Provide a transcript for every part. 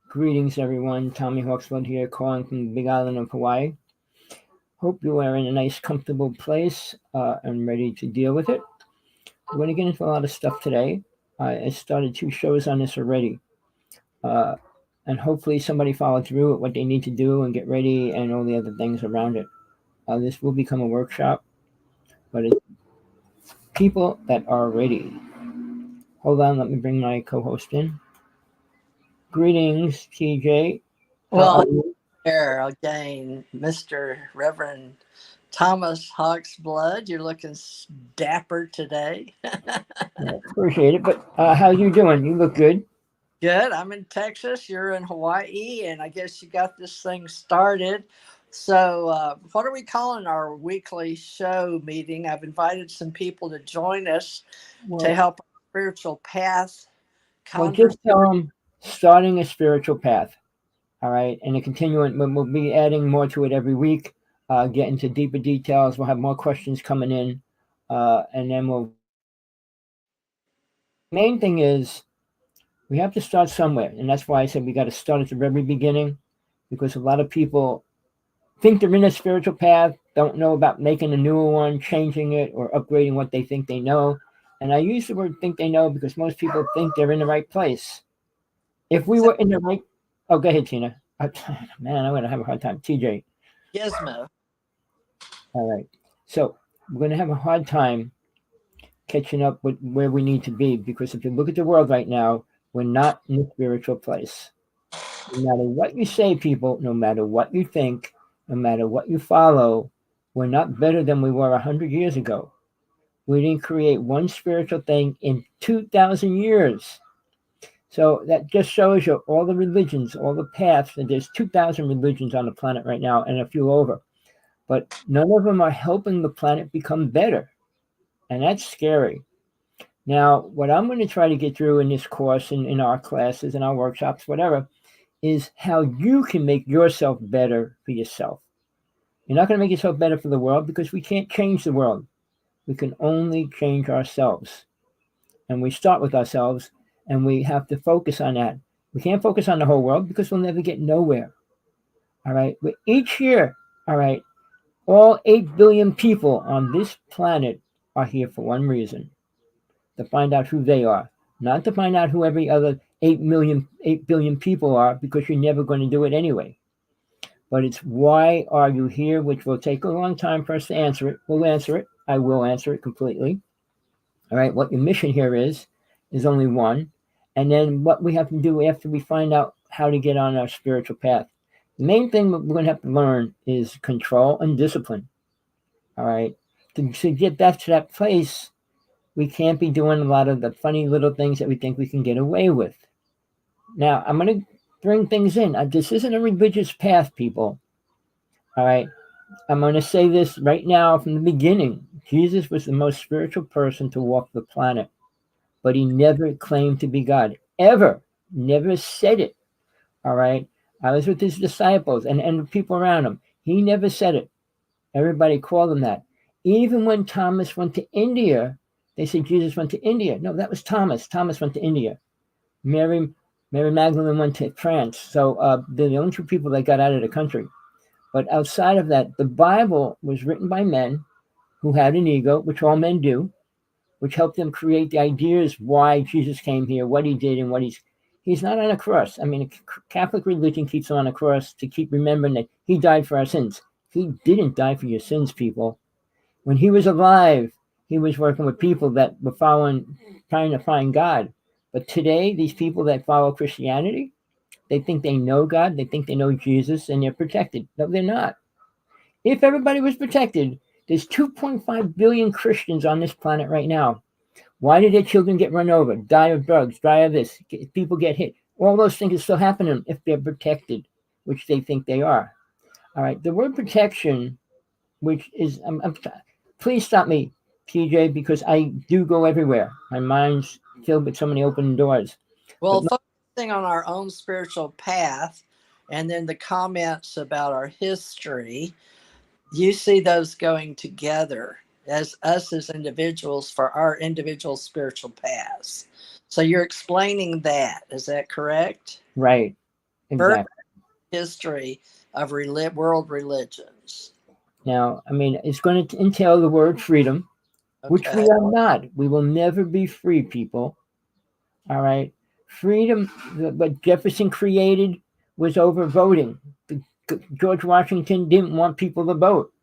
Greetings, everyone. Tommy Hawksblood here, calling from the Big Island of Hawaii. Hope you are in a nice, comfortable place and ready to deal with it. We're going to get into a lot of stuff today. I started 2 shows on this already. And hopefully somebody followed through with what they need to do and get ready and all the other things around it. This will become a workshop, but it's people that are ready. Hold on, let me bring my co-host in. Greetings, TJ. How are Well, you? here again, Mr. Reverend Thomas Hawksblood. You're looking dapper today. Yeah, appreciate it. But how you doing? You look good. Good. I'm in Texas. You're in Hawaii, and I guess you got this thing started. So, what are we calling our weekly show meeting? I've invited some people to join us to Well, help our spiritual path well, conversation. just tell them starting a spiritual path. All right, and a continuing. We'll be adding more to it every week. Get into deeper details. We'll have more questions coming in, and then we'll. Main thing is we have to start somewhere, and that's why I said we got to start at the very beginning, because a lot of people think they're in a spiritual path, don't know about making a newer one, changing it, or upgrading what they think they know. And I use the word think they know because most people think they're in the right place. If we So, were in the right, oh, go ahead, Tina. Man, I'm going to have a hard time. TJ. Gizmo. All right. So we're going to have a hard time catching up with where we need to be because if you look at the world right now, we're not in a spiritual place. No matter what you say, people, no matter what you think, no matter what you follow, we're not better than we were 100 years ago. We didn't create one spiritual thing in 2,000 years. So that just shows you all the religions, all the paths, and there's 2,000 religions on the planet right now and a few over. But none of them are helping the planet become better. And that's scary. Now, what I'm going to try to get through in this course, in our classes, in our workshops, whatever, is how you can make yourself better for yourself. You're not going to make yourself better for the world because we can't change the world. We can only change ourselves. And we start with ourselves and we have to focus on that. We can't focus on the whole world because we'll never get nowhere. All right. But each year, all right, all 8 billion people on this planet are here for one reason to find out who they are, not to find out who every other 8 billion people are because you're never going to do it anyway. But it's why are you here, which will take a long time for us to answer it. We'll answer it. I will answer it completely. All right, what your mission here is only one. And then what we have to do after we find out how to get on our spiritual path. The main thing that we're going to have to learn is control and discipline. All right, to get back to that place, we can't be doing a lot of the funny little things that we think we can get away with. Now, I'm going to bring things in. This isn't a religious path, people. All right, I'm going to say this right now from the beginning. Jesus was the most spiritual person to walk the planet, but he never claimed to be God. Ever. Never said it. All right. I was with his disciples and the people around him. He never said it. Everybody called him that. Even when Thomas went to India, they said Jesus went to India. No, that was Thomas. Thomas went to India. Mary Mary Magdalene went to France. So they're the only 2 people that got out of the country. But outside of that, the Bible was written by men who had an ego, which all men do, which helped them create the ideas why Jesus came here, what he did, and what he's not on a cross. I mean, Catholic religion keeps him on a cross to keep remembering that he died for our sins. He didn't die for your sins, people. When he was alive, he was working with people that were trying to find God. But today, these people that follow Christianity, they think they know God, they think they know Jesus, and they're protected. No, they're not. If everybody was protected, there's 2.5 billion Christians on this planet right now. Why did their children get run over, die of drugs, die of this? People get hit. All those things are still happening if they're protected, which they think they are. All right. The word protection, which is, please stop me, TJ, because I do go everywhere. My mind's filled with so many open doors. But Well, focusing on our own spiritual path and then the comments about our history, you see those going together as us as individuals for our individual spiritual paths. So you're explaining that. Is that correct? right. birth exactly. history of world religions. Now, I mean, it's going to entail the word freedom, which we Okay. are not. We will never be free, people. All right. Freedom, what Jefferson created was over voting. George Washington didn't want people to vote.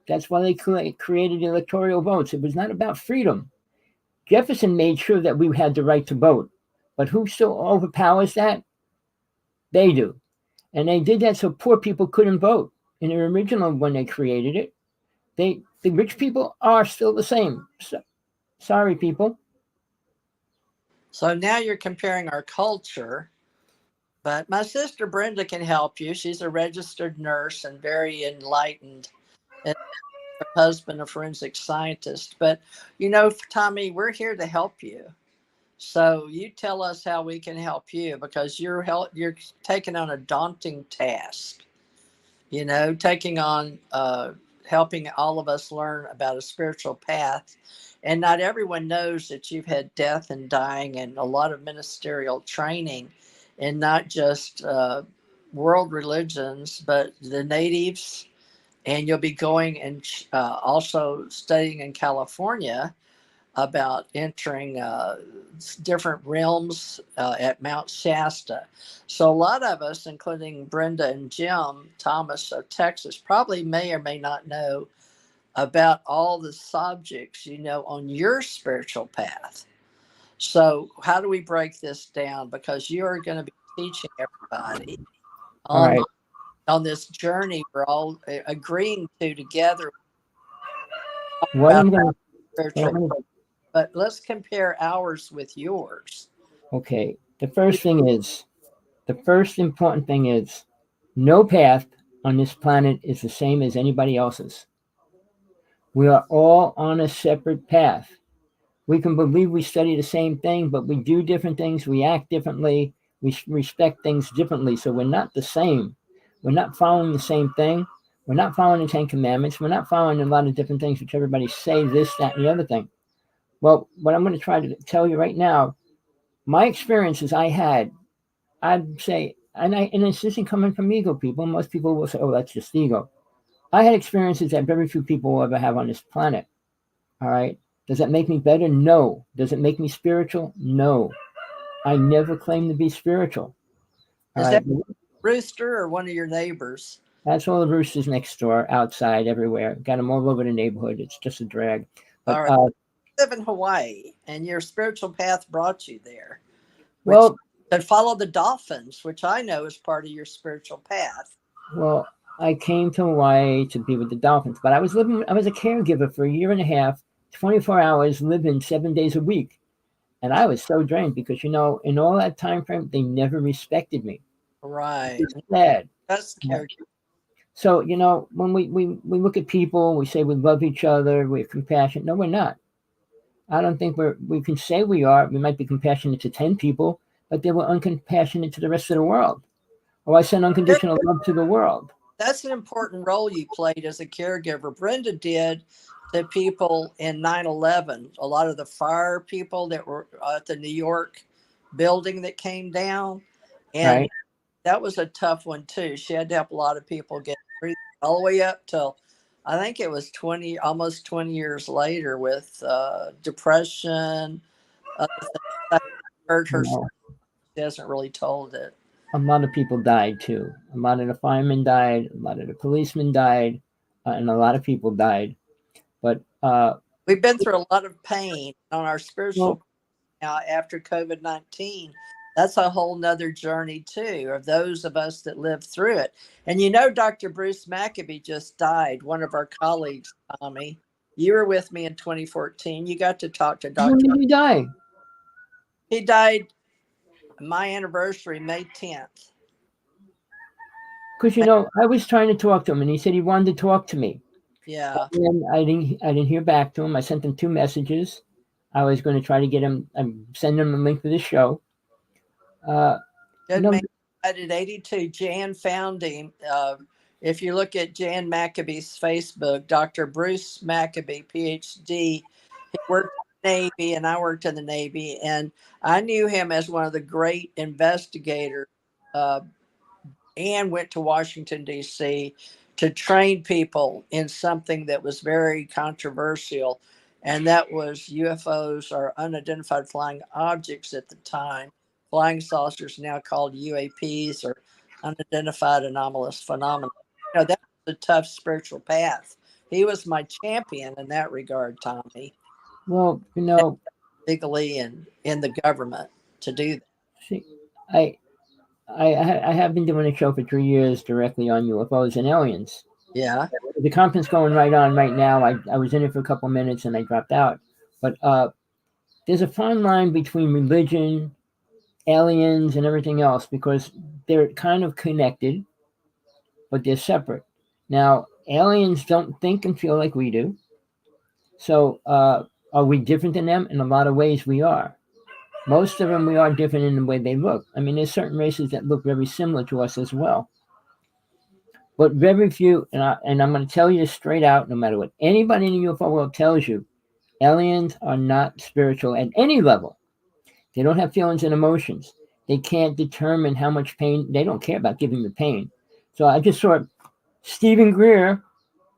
That's why they created electoral votes. It was not about freedom. Jefferson made sure that we had the right to vote. But who still overpowers that? They do. And they did that so poor people couldn't vote. In the original, when they created it, the rich people are still the same. So, sorry, people. So now you're comparing our culture, but my sister Brenda can help you. She's a registered nurse and very enlightened. And her husband, a forensic scientist. But Tommy, we're here to help you. So you tell us how we can help you because you're taking on a daunting task. Taking on helping all of us learn about a spiritual path. And not everyone knows that you've had death and dying and a lot of ministerial training, and not just world religions, but the natives. And you'll be going and also studying in California about entering different realms at Mount Shasta. So a lot of us, including Brenda and Jim Thomas of Texas, probably may or may not know about all the subjects on your spiritual path. So how do we break this down? Because you are going to be teaching everybody All on right. on this journey we're all agreeing to together What about I'm going spiritual. to, But let's compare ours with yours. okay. The first important thing is no path on this planet is the same as anybody else's. We are all on a separate path. We can believe we study the same thing, but we do different things, we act differently, we respect things differently. So we're not the same. We're not following the same thing. We're not following the Ten Commandments. We're not following a lot of different things which everybody say this, that, and the other thing. Well, what I'm going to try to tell you right now, my experiences I'd say, and this isn't coming from ego people. Most people will say, oh, that's just ego. I had experiences that very few people will ever have on this planet. All right. Does that make me better? No. Does it make me spiritual? No. I never claimed to be spiritual. All Is right. that Rooster or one of your neighbors? That's all the roosters next door, outside, everywhere. Got them all over the neighborhood. It's just a drag. But, All right. You live in Hawaii, and your spiritual path brought you there, which well, to follow the dolphins, which I know is part of your spiritual path. well, I came to Hawaii to be with the dolphins, but I was a caregiver for a year and a half, 24 hours, living 7 days a week. And I was so drained because, in all that time frame, they never respected me. Right. Sad. That's character. So, when we look at people, we say we love each other, we have compassion. No, we're not. I don't think we can say we are. We might be compassionate to 10 people, but they were uncompassionate to the rest of the world. Oh, I send unconditional love to the world. That's an important role you played as a caregiver. Brenda did to people in 9/11. A lot of the fire people that were at the New York building that came down. And Right? that was a tough one too. She had to help a lot of people get through all the way up till I think it was almost 20 years later with depression. I heard You her. know, She hasn't really told it. a lot of people died too. A lot of the firemen died, a lot of the policemen died, and a lot of people died. But, We've been through a lot of pain on our spiritual well, now after COVID-19. That's a whole nother journey too, of those of us that lived through it. And Dr. Bruce Maccabee just died, one of our colleagues, Tommy. You were with me in 2014. You got to talk to when Dr. did he die? He died my anniversary, May 10th. Because, I was trying to talk to him, and he said he wanted to talk to me. Yeah. And I didn't hear back to him. I sent him 2 messages. I was going to try to get him, send him a link for the show. Uh, Good no, man. Died at 82. Jan found him. If you look at Jan Maccabee's Facebook, Dr. Bruce Maccabee, PhD, he worked in the Navy and I worked in the Navy. And I knew him as one of the great investigators uh, and went to Washington, D.C. to train people in something that was very controversial, and that was UFOs, or unidentified flying objects at the time. Flying saucers, now called UAPs, or unidentified anomalous phenomena. That was a tough spiritual path. He was my champion in that regard, Tommy, Well, legally and in the government to do that. see, I, I have been doing a show for 3 years directly on UFOs and aliens. Yeah. The conference going right on right now. I was in it for a couple of minutes and I dropped out. But there's a fine line between religion, aliens, and everything else because they're kind of connected, but they're separate. Now, aliens don't think and feel like we do. So, are we different than them? In a lot of ways, we are. Most of them, we are different in the way they look. I mean, there's certain races that look very similar to us as well. But very few, and I'm going to tell you straight out, no matter what anybody in the UFO world tells you, aliens are not spiritual at any level. They don't have feelings and emotions. They can't determine how much pain. They don't care about giving the pain. So I just saw Stephen Greer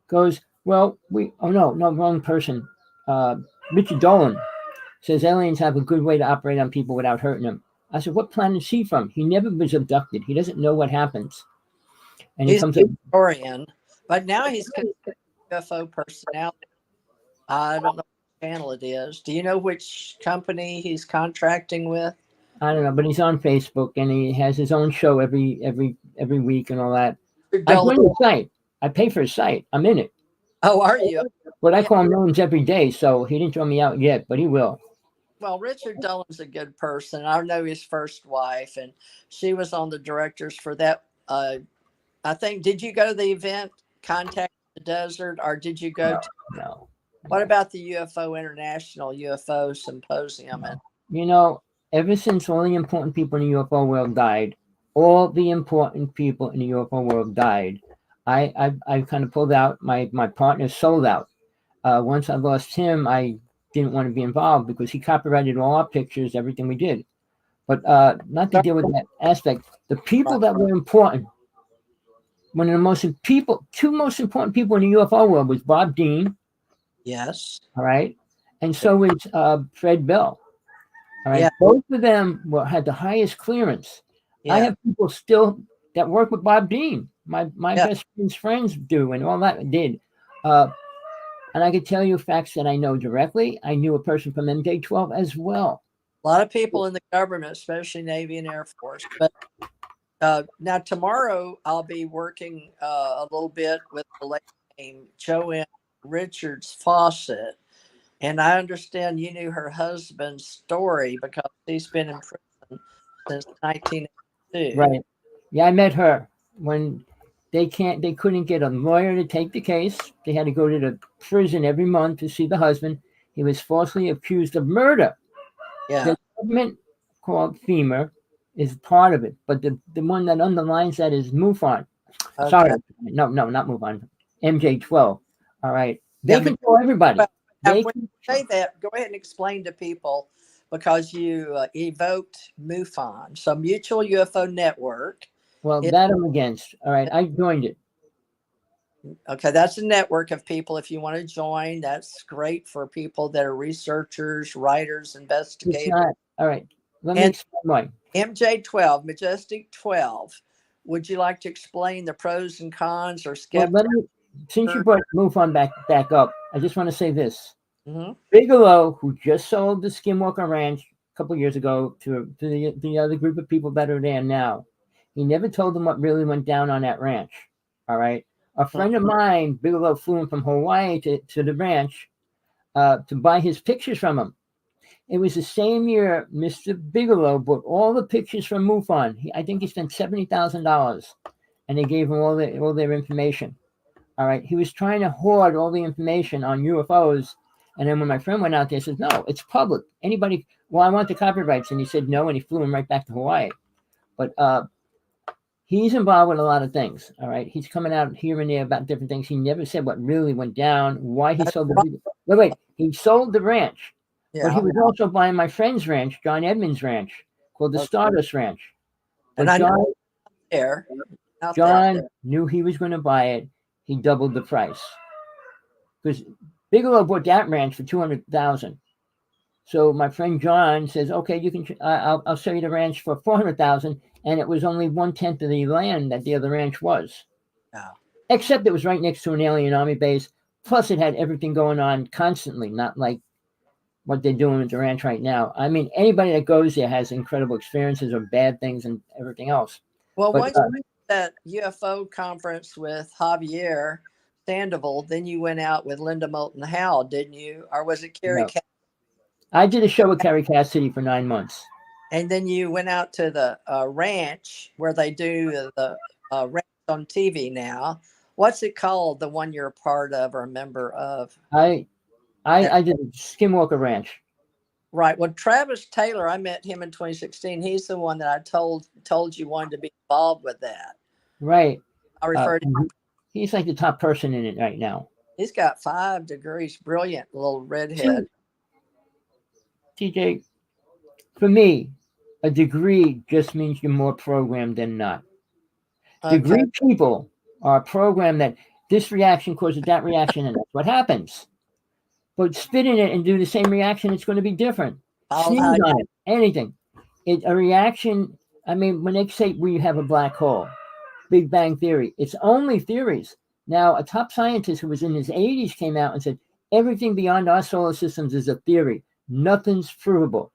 goes, well, no, wrong person. Richard Dolan says aliens have a good way to operate on people without hurting them. I said, what planet is he from? He never was abducted. He doesn't know what happens. And he He's comes a up. historian, but now he's considered a UFO personality. I don't know what channel it is. Do you know which company he's contracting with? I don't know, but he's on Facebook and he has his own show every week and all that. I Dolan. joined the site. I pay for his site. I'm in it. Oh, are you? But I call him names every day, so he didn't throw me out yet, but he will. Well, Richard Dolan's a good person. I know his first wife, and she was on the directors for that. I think, did you go to the event, Contact the Desert, or did you go to? No. What about the UFO International UFO Symposium? Ever since all the important people in the UFO world died, all the important people in the UFO world died. I kind of pulled out. My partner sold out. Once I lost him, I didn't want to be involved because he copyrighted all our pictures, everything we did. But not to deal with that aspect. The people that were important, one of the two most important people in the UFO world was Bob Dean. Yes. All right. And so was Fred Bell. All right. Yeah. Both of them had the highest clearance. Yeah. I have people still that work with Bob Dean. My best friends do, and all that did. And I could tell you facts that I know directly. I knew a person from MJ12 as well. A lot of people in the government, especially Navy and Air Force. But now tomorrow I'll be working a little bit with a lady named Joanne Richards Fawcett. And I understand you knew her husband's story because he's been in prison since 1982. Right. Yeah, I met her when they couldn't get a lawyer to take the case. They had to go to the prison every month to see the husband. He was falsely accused of murder. Yeah. The government called FEMA is part of it, but the one that underlines that is MUFON. Okay. Sorry, no, not MUFON. MJ12. All right. They control everybody. When you say that, go ahead and explain to people, because you evoked MUFON, so Mutual UFO Network. Well, that I'm against. All right, I joined it. Okay, that's a network of people. If you want to join, that's great for people that are researchers, writers, investigators. It's not. All right, let me explain why. MJ12, Majestic 12. Would you like to explain the pros and cons or skeptics? Well, since you brought MUFON back up, I just want to say this. Mm-hmm. Bigelow, who just sold the Skinwalker Ranch a couple of years ago to the other group of people that are there now, he never told them what really went down on that ranch. All right. A friend of mine, Bigelow, flew him from Hawaii to the ranch to buy his pictures from him. It was the same year Mr. Bigelow bought all the pictures from MUFON. I think he spent $70,000, and they gave him all their information. All right. He was trying to hoard all the information on UFOs. And then when my friend went out there, he said, no, it's public. Anybody, well, I want the copyrights. And he said no, and he flew him right back to Hawaii. But he's involved with a lot of things. All right. He's coming out here and there about different things. He never said what really went down, why he sold the wait. He sold the ranch. Yeah. But he was also buying my friend's ranch, John Edmonds' ranch, called the Stardust Ranch. But and I know there. out there. John knew he was going to buy it. He doubled the price because Bigelow bought that ranch for $200,000. So my friend John says, "Okay, you can. I'll sell you the ranch for $400,000," and it was only 1/10 of the land that the other ranch was. Oh. Except it was right next to an alien army base. Plus, it had everything going on constantly, not like what they're doing at the ranch right now. I mean, anybody that goes there has incredible experiences of bad things and everything else. Well, But once you went to that UFO conference with Javier Sandoval, then you went out with Linda Moulton Howe, didn't you? Or was it Carrie no, I did a show with Carrie Cassidy for 9 months. And then you went out to the ranch where they do the ranch on TV now. What's it called? The one you're a part of or a member of? I did Skinwalker Ranch. Right. Well, Travis Taylor, I met him in 2016. He's the one that I told you wanted to be involved with that. Right. I referred to him. He's like the top person in it right now. He's got 5 degrees. Brilliant little redhead. TJ, for me, a degree just means you're more programmed than not. Okay. Degree people are programmed that this reaction causes that reaction, and that's what happens. But spit in it and do the same reaction, it's going to be different. Sneeze on it, anything. A reaction, I mean, when they say we have a black hole, Big Bang Theory, it's only theories. Now, a top scientist who was in his 80s came out and said, everything beyond our solar systems is a theory. Nothing's provable.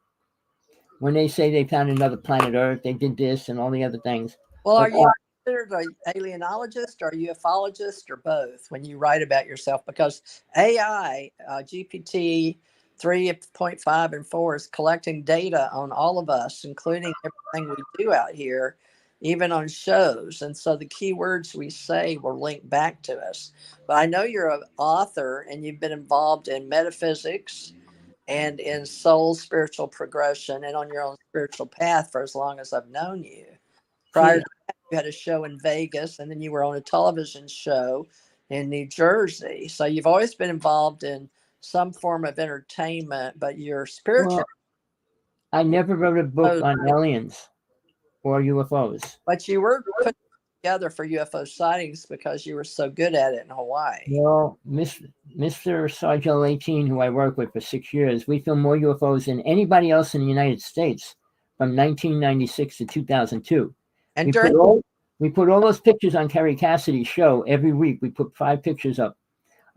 When they say they found another planet Earth, they did this and all the other things. Well, are you considered an alienologist or a ufologist or both when you write about yourself? Because AI, GPT 3.5 and 4 is collecting data on all of us, including everything we do out here, even on shows. And so the keywords we say will link back to us. But I know you're an author and you've been involved in metaphysics and in soul spiritual progression and on your own spiritual path for as long as I've known you. Prior to that, you had a show in Vegas, and then you were on a television show in New Jersey. So you've always been involved in some form of entertainment, but you're spiritual. Well, I never wrote a book on aliens or UFOs. But you were put together for UFO sightings because you were so good at it in Hawaii. Well, Mr. Sergeant 18, who I worked with for 6 years, we filmed more UFOs than anybody else in the United States from 1996 to 2002. And we put all those pictures on Carrie Cassidy's show every week. We put 5 pictures up.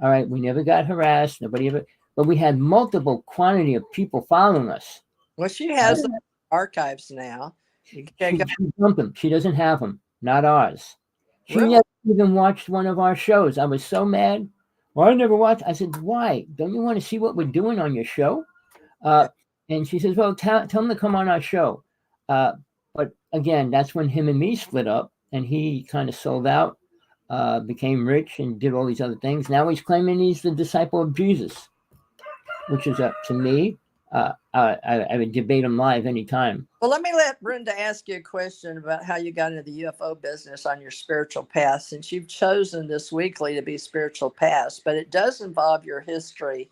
All right, we never got harassed. Nobody ever, but we had multiple quantity of people following us. Well, she has the archives now. She dumped them. She doesn't have them. Not ours. She Really? never even watched one of our shows. I was so mad. Well, I never watched. I said, why? Don't you want to see what we're doing on your show? And she says, well, tell them to come on our show. But again, that's when him and me split up, and he kind of sold out, became rich, and did all these other things. Now he's claiming he's the disciple of Jesus, which is to me, I would debate him live anytime. Well, let me let Brenda ask you a question about how you got into the UFO business on your spiritual path, since you've chosen this weekly to be spiritual paths, but it does involve your history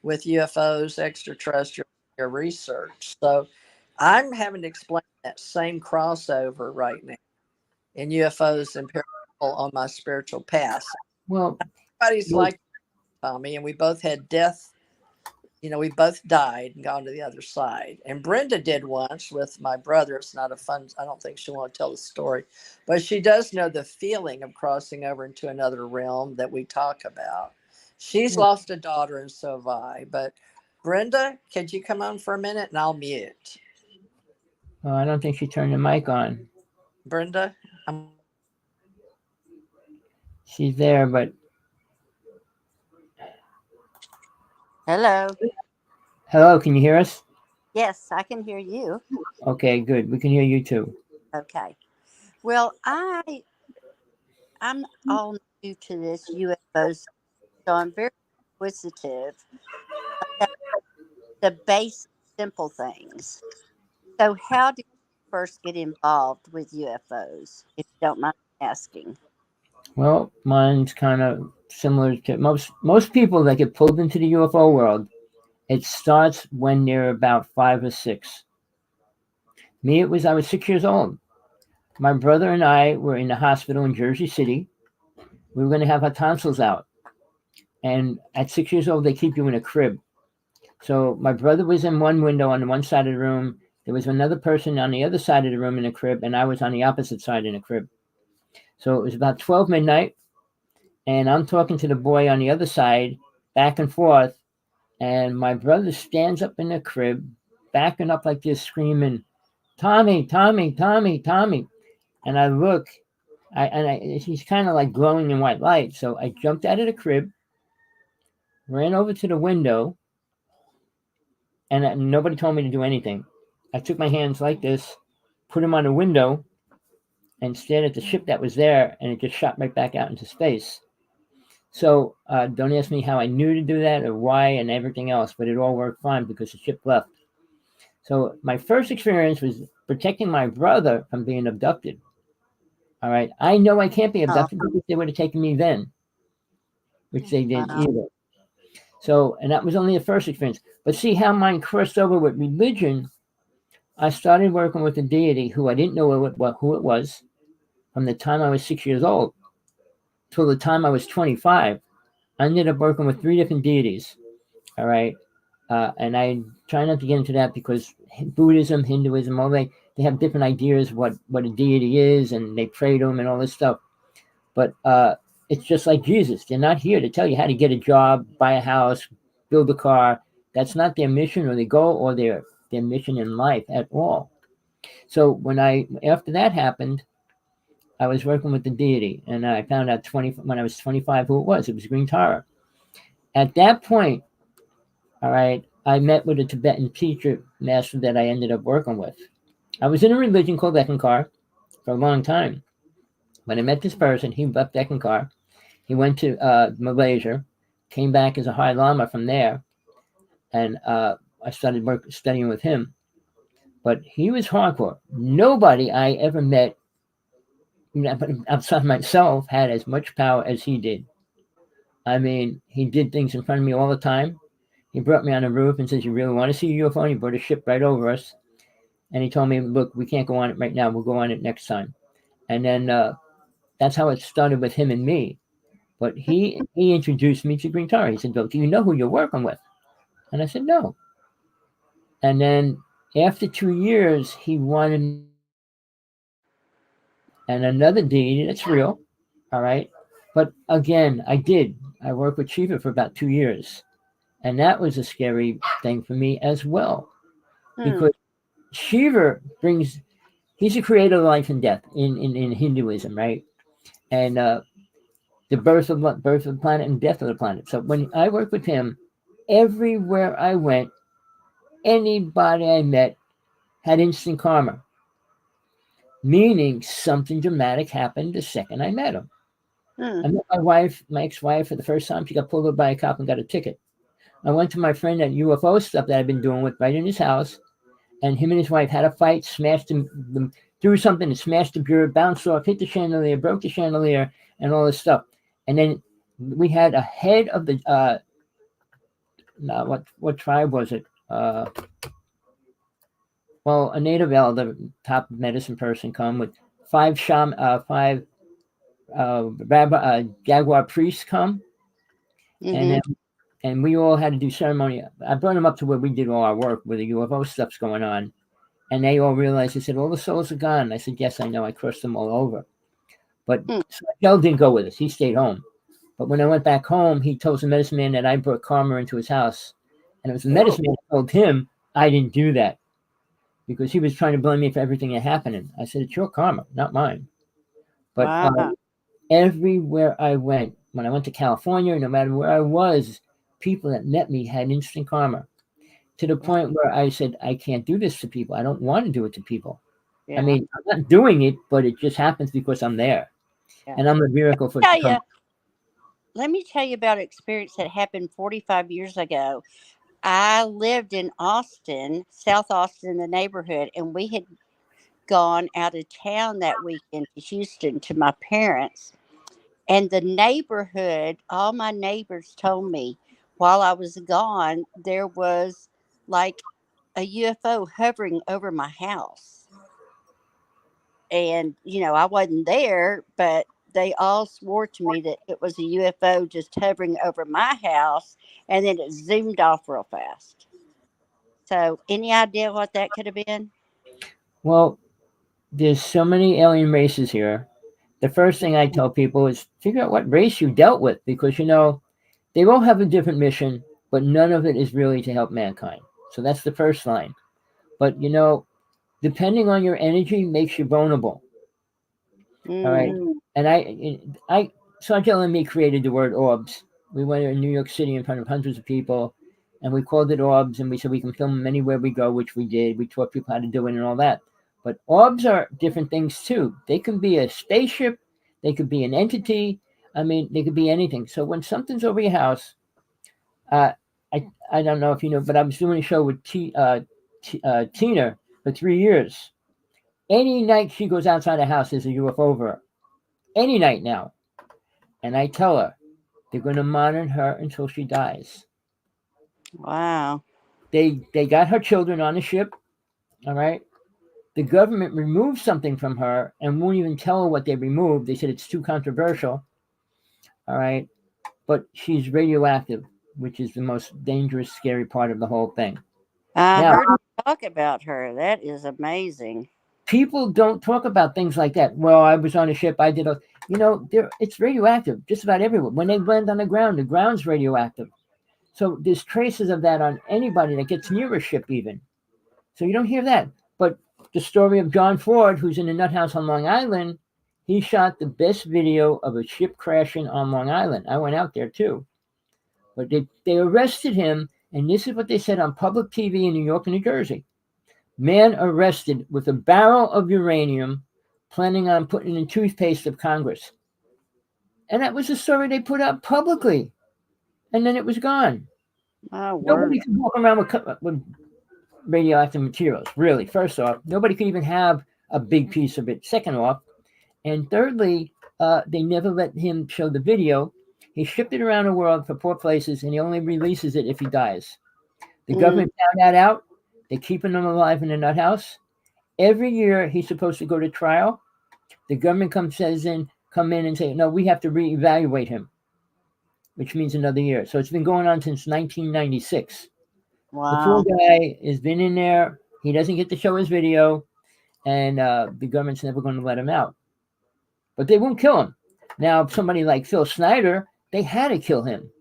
with UFOs, extraterrestrial research. So I'm having to explain that same crossover right now in UFOs and paranormal on my spiritual path. Well, everybody's like Tommy, and we both had death. You know, we both died and gone to the other side. And Brenda did once with my brother. It's not a fun, I don't think she'll want to tell the story, but she does know the feeling of crossing over into another realm that we talk about. She's lost a daughter, and so have I. But Brenda, could you come on for a minute and I'll mute? Oh, I don't think she turned the mic on. Brenda? She's there, but... Hello. Hello, can you hear us? Yes, I can hear you. Okay, good. We can hear you too. Okay. Well, I'm all new to this UFOs, so I'm very inquisitive about the basic, simple things. So how did you first get involved with UFOs, if you don't mind asking? Well, mine's kind of similar to most people that get pulled into the UFO world. It starts when they're about 5 or 6. Me, I was 6 years old. My brother and I were in the hospital in Jersey City. We were going to have our tonsils out. And at 6 years old, they keep you in a crib. So my brother was in one window on the one side of the room. There was another person on the other side of the room in a crib, and I was on the opposite side in a crib. So it was about 12 midnight, and I'm talking to the boy on the other side, back and forth. And my brother stands up in the crib, backing up like this, screaming, Tommy, Tommy, Tommy, Tommy. And I look, he's kind of like glowing in white light. So I jumped out of the crib, ran over to the window, and nobody told me to do anything. I took my hands like this, put them on the window, and stared at the ship that was there, and it just shot right back out into space. So don't ask me how I knew to do that or why and everything else, but it all worked fine because the ship left. So my first experience was protecting my brother from being abducted. All right. I know I can't be Oh, abducted because they would have taken me then, which they didn't wow. either. So, and that was only the first experience. But see how mine crossed over with religion. I started working with a deity who I didn't know who it was from the time I was 6 years old till the time I was 25. I ended up working with 3 different deities. All right. And I try not to get into that because Buddhism, Hinduism, all they have different ideas what a deity is, and they pray to him and all this stuff. But it's just like Jesus. They're not here to tell you how to get a job, buy a house, build a car. That's not their mission or their goal or their mission in life at all. So after that happened, I was working with the deity, and I found out when I was 25 who it was. It was Green Tara. At that point, all right, I met with a Tibetan teacher master that I ended up working with. I was in a religion called Ekankar for a long time. When I met this person, he left Ekankar. He went to Malaysia, came back as a High Lama from there, and I started studying with him. But he was hardcore. Nobody I ever met outside myself had as much power as he did. I mean, he did things in front of me all the time. He brought me on the roof and says, "You really want to see a UFO?" And he brought a ship right over us. And he told me, "Look, we can't go on it right now. We'll go on it next time." And then that's how it started with him and me. But he introduced me to Green Tara. He said, "Bill, do you know who you're working with?" And I said, "No." And then after 2 years, he wanted and another deed. That's real, all right. But again, I did. I worked with Shiva for about 2 years, and that was a scary thing for me as well Hmm. because Shiva brings. He's a creator of life and death in Hinduism, right? And the birth of the planet and death of the planet. So when I worked with him, everywhere I went, anybody I met had instant karma, meaning something dramatic happened the second I met him. Hmm. I met my ex-wife, for the first time. She got pulled over by a cop and got a ticket. I went to my friend at UFO stuff that I've been doing with right in his house, and him and his wife had a fight, smashed him, threw something and smashed the bureau, bounced off, hit the chandelier, broke the chandelier, and all this stuff. And then we had a head of the what tribe was it? Well, a native elder, top medicine person, come with five jaguar priests come, and Mm-hmm. then and we all had to do ceremony. I brought them up to where we did all our work, where the UFO stuff's going on, and they all realized. They said, "All the souls are gone." I said, "Yes, I know. I crossed them all over." But Hmm. Joe didn't go with us. He stayed home. But when I went back home, he told the medicine man that I brought karma into his house, and it was the medicine man that told him I didn't do that because he was trying to blame me for everything that happened. I said, "It's your karma, not mine." But Wow. everywhere I went, when I went to California, no matter where I was, people that met me had instant karma to the point where I said, I can't do this to people. I don't want to do it to people. I Yeah. mean, I'm not doing it, but it just happens because I'm there. Yeah. And I'm a miracle for it to Tell come. you, let me tell you about an experience that happened 45 years ago. I lived in Austin, South Austin, the neighborhood, and we had gone out of town that weekend to Houston to my parents. And the neighborhood, all my neighbors told me while I was gone, there was like a UFO hovering over my house. And, I wasn't there, but they all swore to me that it was a UFO just hovering over my house and then it zoomed off real fast. So, any idea what that could have been? Well, there's so many alien races here. The first thing I tell people is figure out what race you dealt with, because they all have a different mission, but none of it is really to help mankind. So that's the first line. But depending on your energy makes you vulnerable. All right. Mm. And I Sajel and me created the word orbs. We went in New York City in front of hundreds of people, and we called it orbs, and we said we can film them anywhere we go, which we did. We taught people how to do it and all that. But orbs are different things too. They can be a spaceship, they could be an entity. I mean, they could be anything. So when something's over your house, uh, I don't know if you know, but I was doing a show with Tina for 3 years. Any night she goes outside the house, there's a UFO over her. Any night now. And I tell her, they're going to monitor her until she dies. Wow. They got her children on the ship, all right? The government removed something from her and won't even tell her what they removed. They said it's too controversial, all right? But she's radioactive, which is the most dangerous, scary part of the whole thing. I Now, heard you talk about her. That is amazing. people don't talk about things like that. Well, I was on a ship. I did it's radioactive just about everywhere. When they land on the ground's radioactive. So there's traces of that on anybody that gets near a ship, even. So you don't hear that. But the story of John Ford, who's in a nut house on Long Island, he shot the best video of a ship crashing on Long Island. I went out there too. But they arrested him, and this is what they said on public TV in New York and New Jersey. Man arrested with a barrel of uranium, planning on putting in toothpaste of Congress. And that was the story they put out publicly. And then it was gone. My word. Nobody can walk around with radioactive materials, really. First off, nobody could even have a big piece of it. Second off, and thirdly, they never let him show the video. He shipped it around the world for 4 places, and he only releases it if he dies. The government found that out. They're keeping him alive in a nut house. Every year he's supposed to go to trial. The government come in and say, no, we have to reevaluate him, which means another year. So it's been going on since 1996. Wow. The poor guy has been in there. He doesn't get to show his video, and the government's never going to let him out. But they won't kill him. Now, somebody like Phil Snyder, they had to kill him.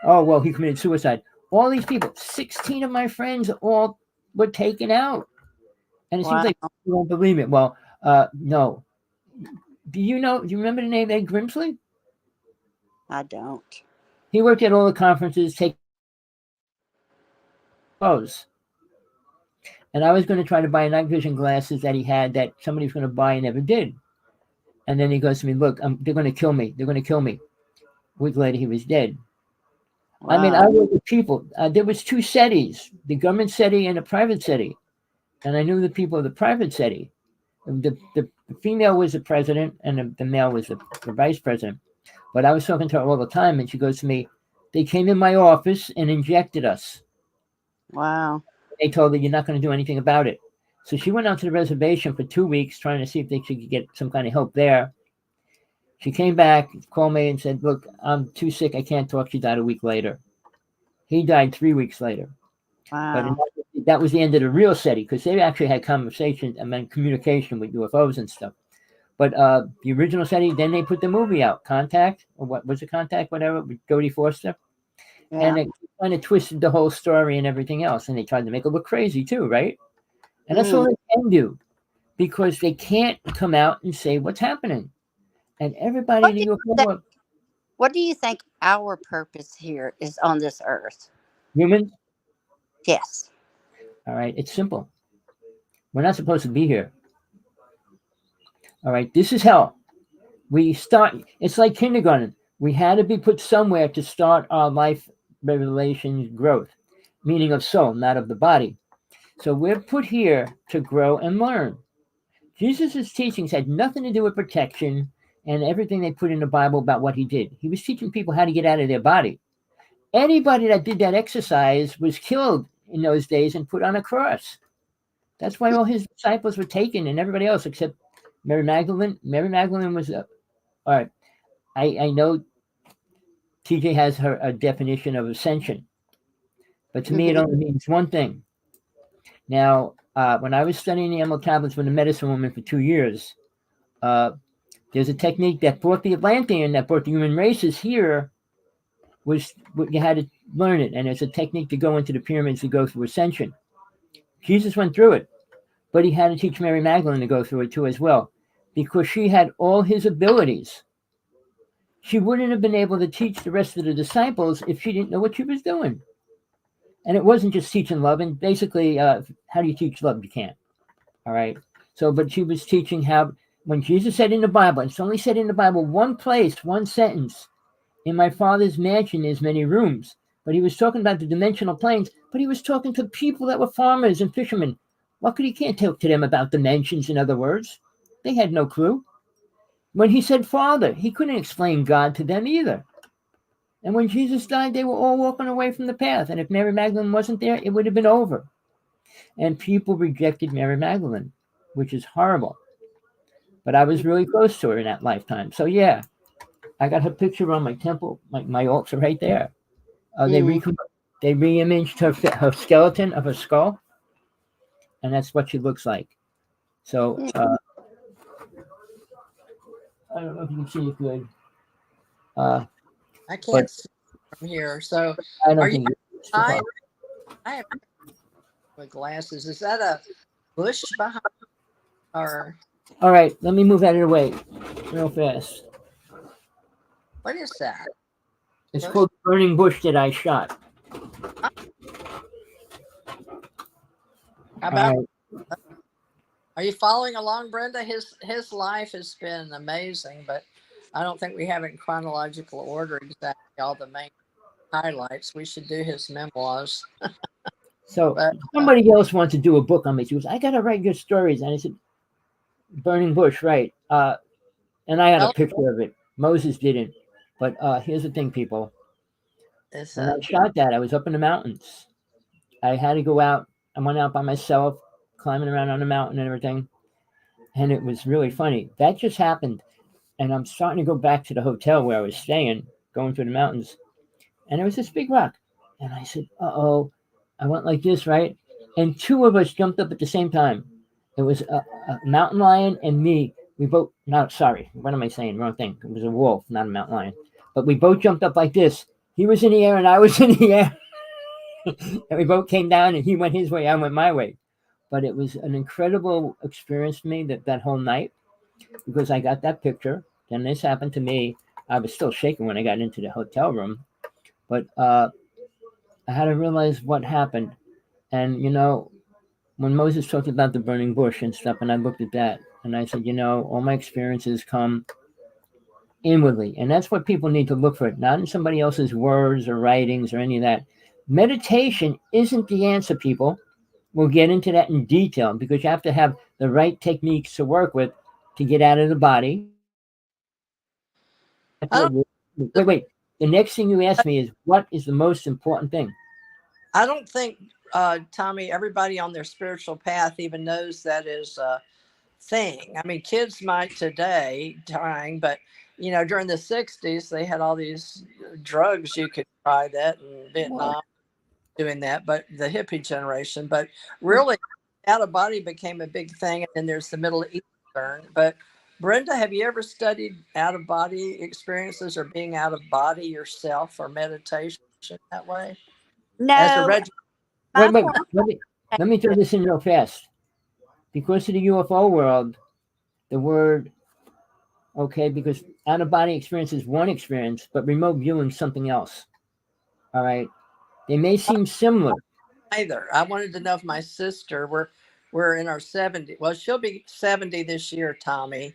Oh, well, he committed suicide. All these people, 16 of my friends, all were taken out. And it seems like you won't believe it. Well, no. Do you remember the name Ed Grimsley? I don't. He worked at all the conferences, taking photos. And I was going to try to buy night vision glasses that he had that somebody was going to buy and never did. And then he goes to me, look, they're going to kill me. They're going to kill me. A week later, he was dead. Wow. I mean, I worked with people. There was 2 SETIs, the government SETI and a private SETI. And I knew the people of the private SETI. The female was the president and the male was the vice president. But I was talking to her all the time, and she goes to me, they came in my office and injected us. Wow. They told her, you're not going to do anything about it. So she went out to the reservation for 2 weeks trying to see if they could get some kind of help there. She came back, called me and said, look, I'm too sick. I can't talk. She died a week later. He died 3 weeks later. Wow. But that was the end of the real SETI, because they actually had conversation and communication with UFOs and stuff. But the original SETI, then they put the movie out, Contact, or what was it, Contact, whatever, with Jodie Foster. Yeah. And it kind of twisted the whole story and everything else. And they tried to make it look crazy too, right? And that's all they can do, because they can't come out and say what's happening. And everybody in the UFO. What do you think our purpose here is on this earth? Humans? Yes. All right, it's simple. We're not supposed to be here. All right, this is hell. It's like kindergarten. We had to be put somewhere to start our life revelation growth, meaning of soul, not of the body. So we're put here to grow and learn. Jesus' teachings had nothing to do with protection and everything they put in the Bible about what he did. He was teaching people how to get out of their body. Anybody that did that exercise was killed in those days and put on a cross. That's why all his disciples were taken and everybody else except Mary Magdalene. Mary Magdalene was all right. I know TJ has her a definition of ascension, but to me it Mhm. only means one thing. Now, when I was studying the animal tablets with a medicine woman for 2 years, uh, there's a technique that brought the Atlantean, that brought the human races here, was you had to learn it, and it's a technique to go into the pyramids to go through ascension. Jesus went through it, but he had to teach Mary Magdalene to go through it too as well, because she had all his abilities. She wouldn't have been able to teach the rest of the disciples if she didn't know what she was doing. And it wasn't just teaching love. And basically, how do you teach love? You can't. All right. So, but she was teaching how, when Jesus said in the Bible, it's only said in the Bible one place, one sentence, in my Father's mansion there's many rooms. But he was talking about the dimensional planes, but he was talking to people that were farmers and fishermen. What could he can't talk to them about dimensions, in other words? They had no clue. When he said Father, he couldn't explain God to them either. And when Jesus died, they were all walking away from the path. And if Mary Magdalene wasn't there, it would have been over. And people rejected Mary Magdalene, which is horrible. But I was really close to her in that lifetime. So yeah, I got her picture on my temple. My altar right there. Mm. They re-imaged her skeleton of her skull, and that's what she looks like. So Mm. I don't know if you can see it good, uh, I but can't see from here. So I are don't you think it's too far. outside? I have with glasses. Is that a bush behind or All right, let me move out of the way real fast. what is that? It's Bush? called burning bush that I shot. How All about right. are you following along, Brenda? His life has been amazing, but I don't think we have it in chronological order exactly all the main highlights. We should do his memoirs. So But somebody else wants to do a book on me. She goes, I gotta write good stories. And I said, burning bush, right. And I had a well, picture of it. Moses didn't. But here's the thing, people. it's When I shot that, I was up in the mountains. I had to go out. I went out by myself, climbing around on the mountain and everything. And it was really funny. That just happened. And I'm starting to go back to the hotel where I was staying, going through the mountains. And there was this big rock. And I said, uh-oh. I went like this, right? And two of us jumped up at the same time. It was a mountain lion and me. We both, no, sorry, what am I saying? Wrong thing. It was a wolf, not a mountain lion. But we both jumped up like this. He was in the air and I was in the air. And we both came down and he went his way, I went my way. But it was an incredible experience for me that whole night, because I got that picture. Then this happened to me. I was still shaking when I got into the hotel room. But I had to realize what happened. And, when Moses talked about the burning bush and stuff, and I looked at that and I said, all my experiences come inwardly. And that's what people need to look for, not in somebody else's words or writings or any of that. Meditation isn't the answer, people. We'll get into that in detail, because you have to have the right techniques to work with to get out of the body. I don't Wait. The next thing you asked me is, what is the most important thing? I don't think Tommy, everybody on their spiritual path even knows that is a thing. I mean, kids might today trying, but during the 60s they had all these drugs you could try that in Well, Vietnam doing that, but the hippie generation. But really, out of body became a big thing, and then there's the Middle Eastern. But Brenda, have you ever studied out of body experiences or being out of body yourself or meditation that way as a No, regimen? my wait. form Let me throw this in real fast. Because of the UFO world, the word, okay, because out of body experience is one experience, but remote viewing something else. All right. They may seem similar. Either I wanted to know if my sister we're in our 70. Well, she'll be 70 this year, Tommy.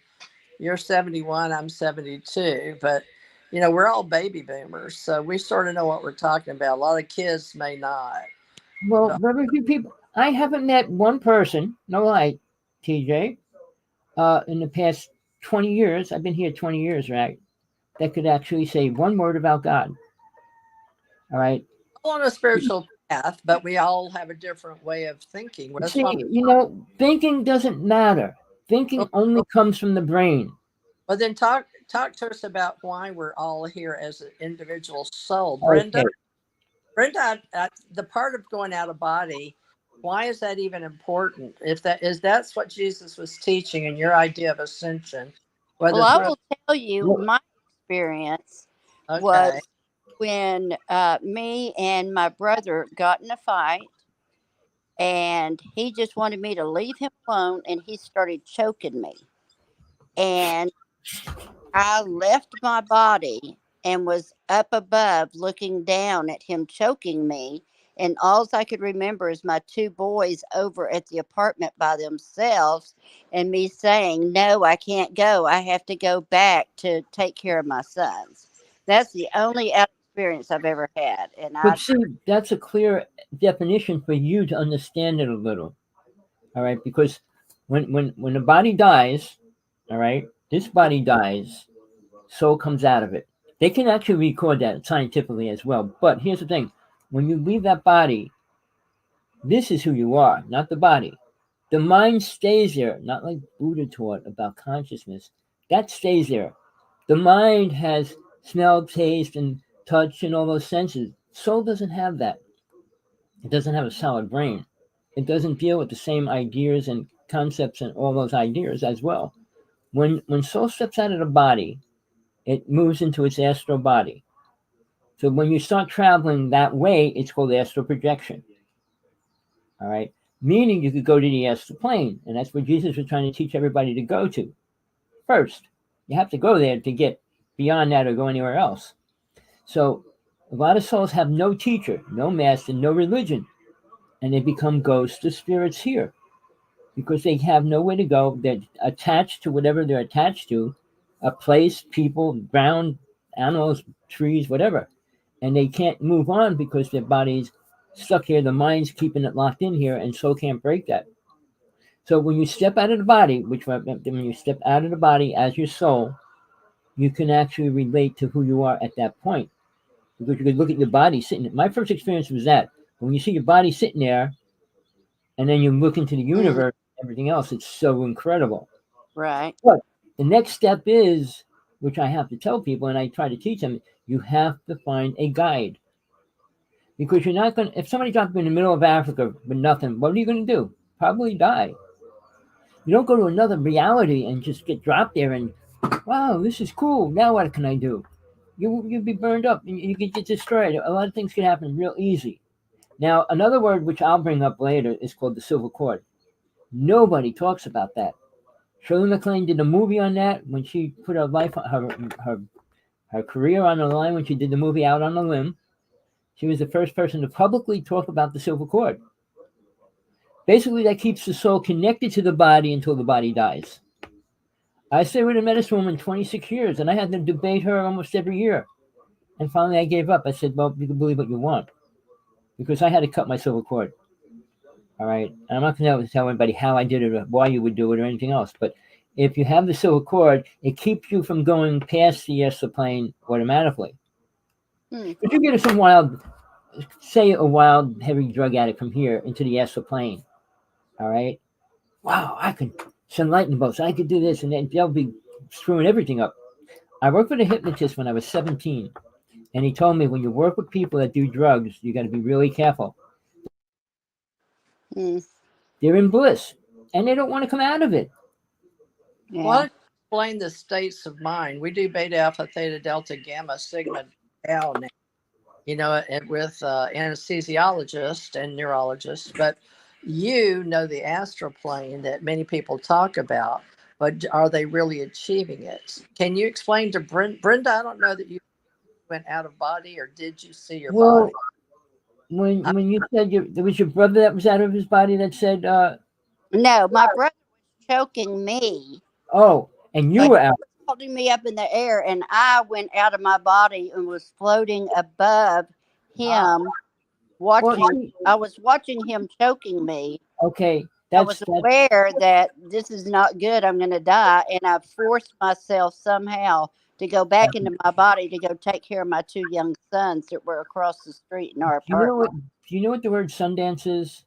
You're 71, I'm 72, but we're all baby boomers, so we sort of know what we're talking about. A lot of kids may not. Well, So very few people. I haven't met one person, no lie, TJ, in the past 20 years. I've been here 20 years, right? That could actually say one word about God. All right. all on a spiritual path, but we all have a different way of thinking. That's See, why thinking doesn't matter. Thinking only comes from the brain. Well, then talk to us about why we're all here as an individual soul, Okay. Brenda. Brenda, the part of going out of body, why is that even important? If that's what Jesus was teaching and your idea of ascension, Well, whether I through will tell you Well, my experience okay, was when me and my brother got in a fight, and he just wanted me to leave him alone, and he started choking me. And I left my body and was up above looking down at him choking me. And all I could remember is my two boys over at the apartment by themselves and me saying, "No, I can't go. I have to go back to take care of my sons." That's the only out experience I've ever had. And but I, see, that's a clear definition for you to understand it a little. All right, because when the body dies, all right, this body dies, soul comes out of it. They can actually record that scientifically as well. But here's the thing: when you leave that body, this is who you are, not the body. The mind stays there, not like Buddha taught about consciousness. That stays there. The mind has smell, taste, and touch, and all those senses. Soul doesn't have that. It doesn't have a solid brain. It doesn't deal with the same ideas and concepts and all those ideas as well. When soul steps out of the body, it moves into its astral body. So when you start traveling that way, it's called astral projection. All right, meaning you could go to the astral plane, and that's what Jesus was trying to teach everybody to go to. First, you have to go there to get beyond that or go anywhere else. So a lot of souls have no teacher, no master, no religion, and they become ghosts or spirits here because they have nowhere to go. They're attached to whatever they're attached to, a place, people, ground, animals, trees, whatever. And they can't move on because their body's stuck here. The mind's keeping it locked in here, and soul can't break that. So when you step out of the body, when you step out of the body as your soul, you can actually relate to who you are at that point. Because you could look at your body sitting. My first experience was that when you see your body sitting there, and then you look into the mm, universe, everything else, it's so incredible. right. But the next step is, which I have to tell people, and I try to teach them, you have to find a guide. Because you're not going to, if somebody drops you in the middle of Africa with nothing, what are you going to do? Probably die. You don't go to another reality and just get dropped there and, wow, this is cool. Now what can I do? You'll be burned up and you could get destroyed. A lot of things can happen real easy. Now, another word which I'll bring up later is called the silver cord. Nobody talks about that. Shirley MacLaine did a movie on that when she put her life, her career on the line when she did the movie Out on a Limb. She was the first person to publicly talk about the silver cord. Basically, that keeps the soul connected to the body until the body dies. I stayed with a medicine woman 26 years, and I had to debate her almost every year. And finally, I gave up. I said, well, you can believe what you want. Because I had to cut my silver cord. All right. And I'm not going to tell anybody how I did it or why you would do it or anything else. But if you have the silver cord, it keeps you from going past the astral plane automatically. Mm, But you get some wild, say a wild, heavy drug addict from here into the astral plane. All right. Wow, I could send lightning bolts. I could do this. And then they'll be screwing everything up. I worked with a hypnotist when I was 17. And he told me when you work with people that do drugs, you got to be really careful. mm, They're in bliss and they don't want to come out of it. why yeah. don't you explain the states of mind? We do beta, alpha, theta, delta, gamma, sigma, tau now, and with anesthesiologists and neurologists, but you know the astral plane that many people talk about, but are they really achieving it? Can you explain to Brenda? I don't know that you went out of body, or did you see your Well, body? I, when you said there was your brother that was out of his body that said, No, my brother was choking me, oh, and you but were out. holding me up in the air, and I went out of my body and was floating above ah, him, Well, watching. see, I was watching him choking me. okay, I was that's aware that this is not good. I'm going to die, and I forced myself somehow to go back into my body to go take care of my two young sons that were across the street in our you know what apartment. do you know what the word Sundance is?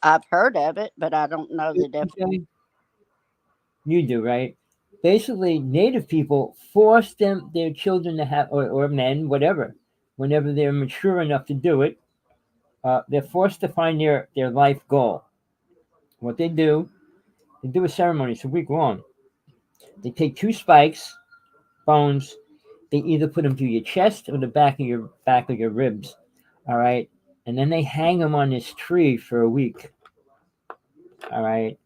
I've heard of it, but I don't know the definition. Okay? You do, right? Basically, Native people force their children to have, or men, whatever, whenever they're mature enough to do it, they're forced to find their life goal. What they do a ceremony. It's a week long. They take two spikes, bones. They either put them through your chest or the back of your ribs. All right, and then they hang them on this tree for a week. All right.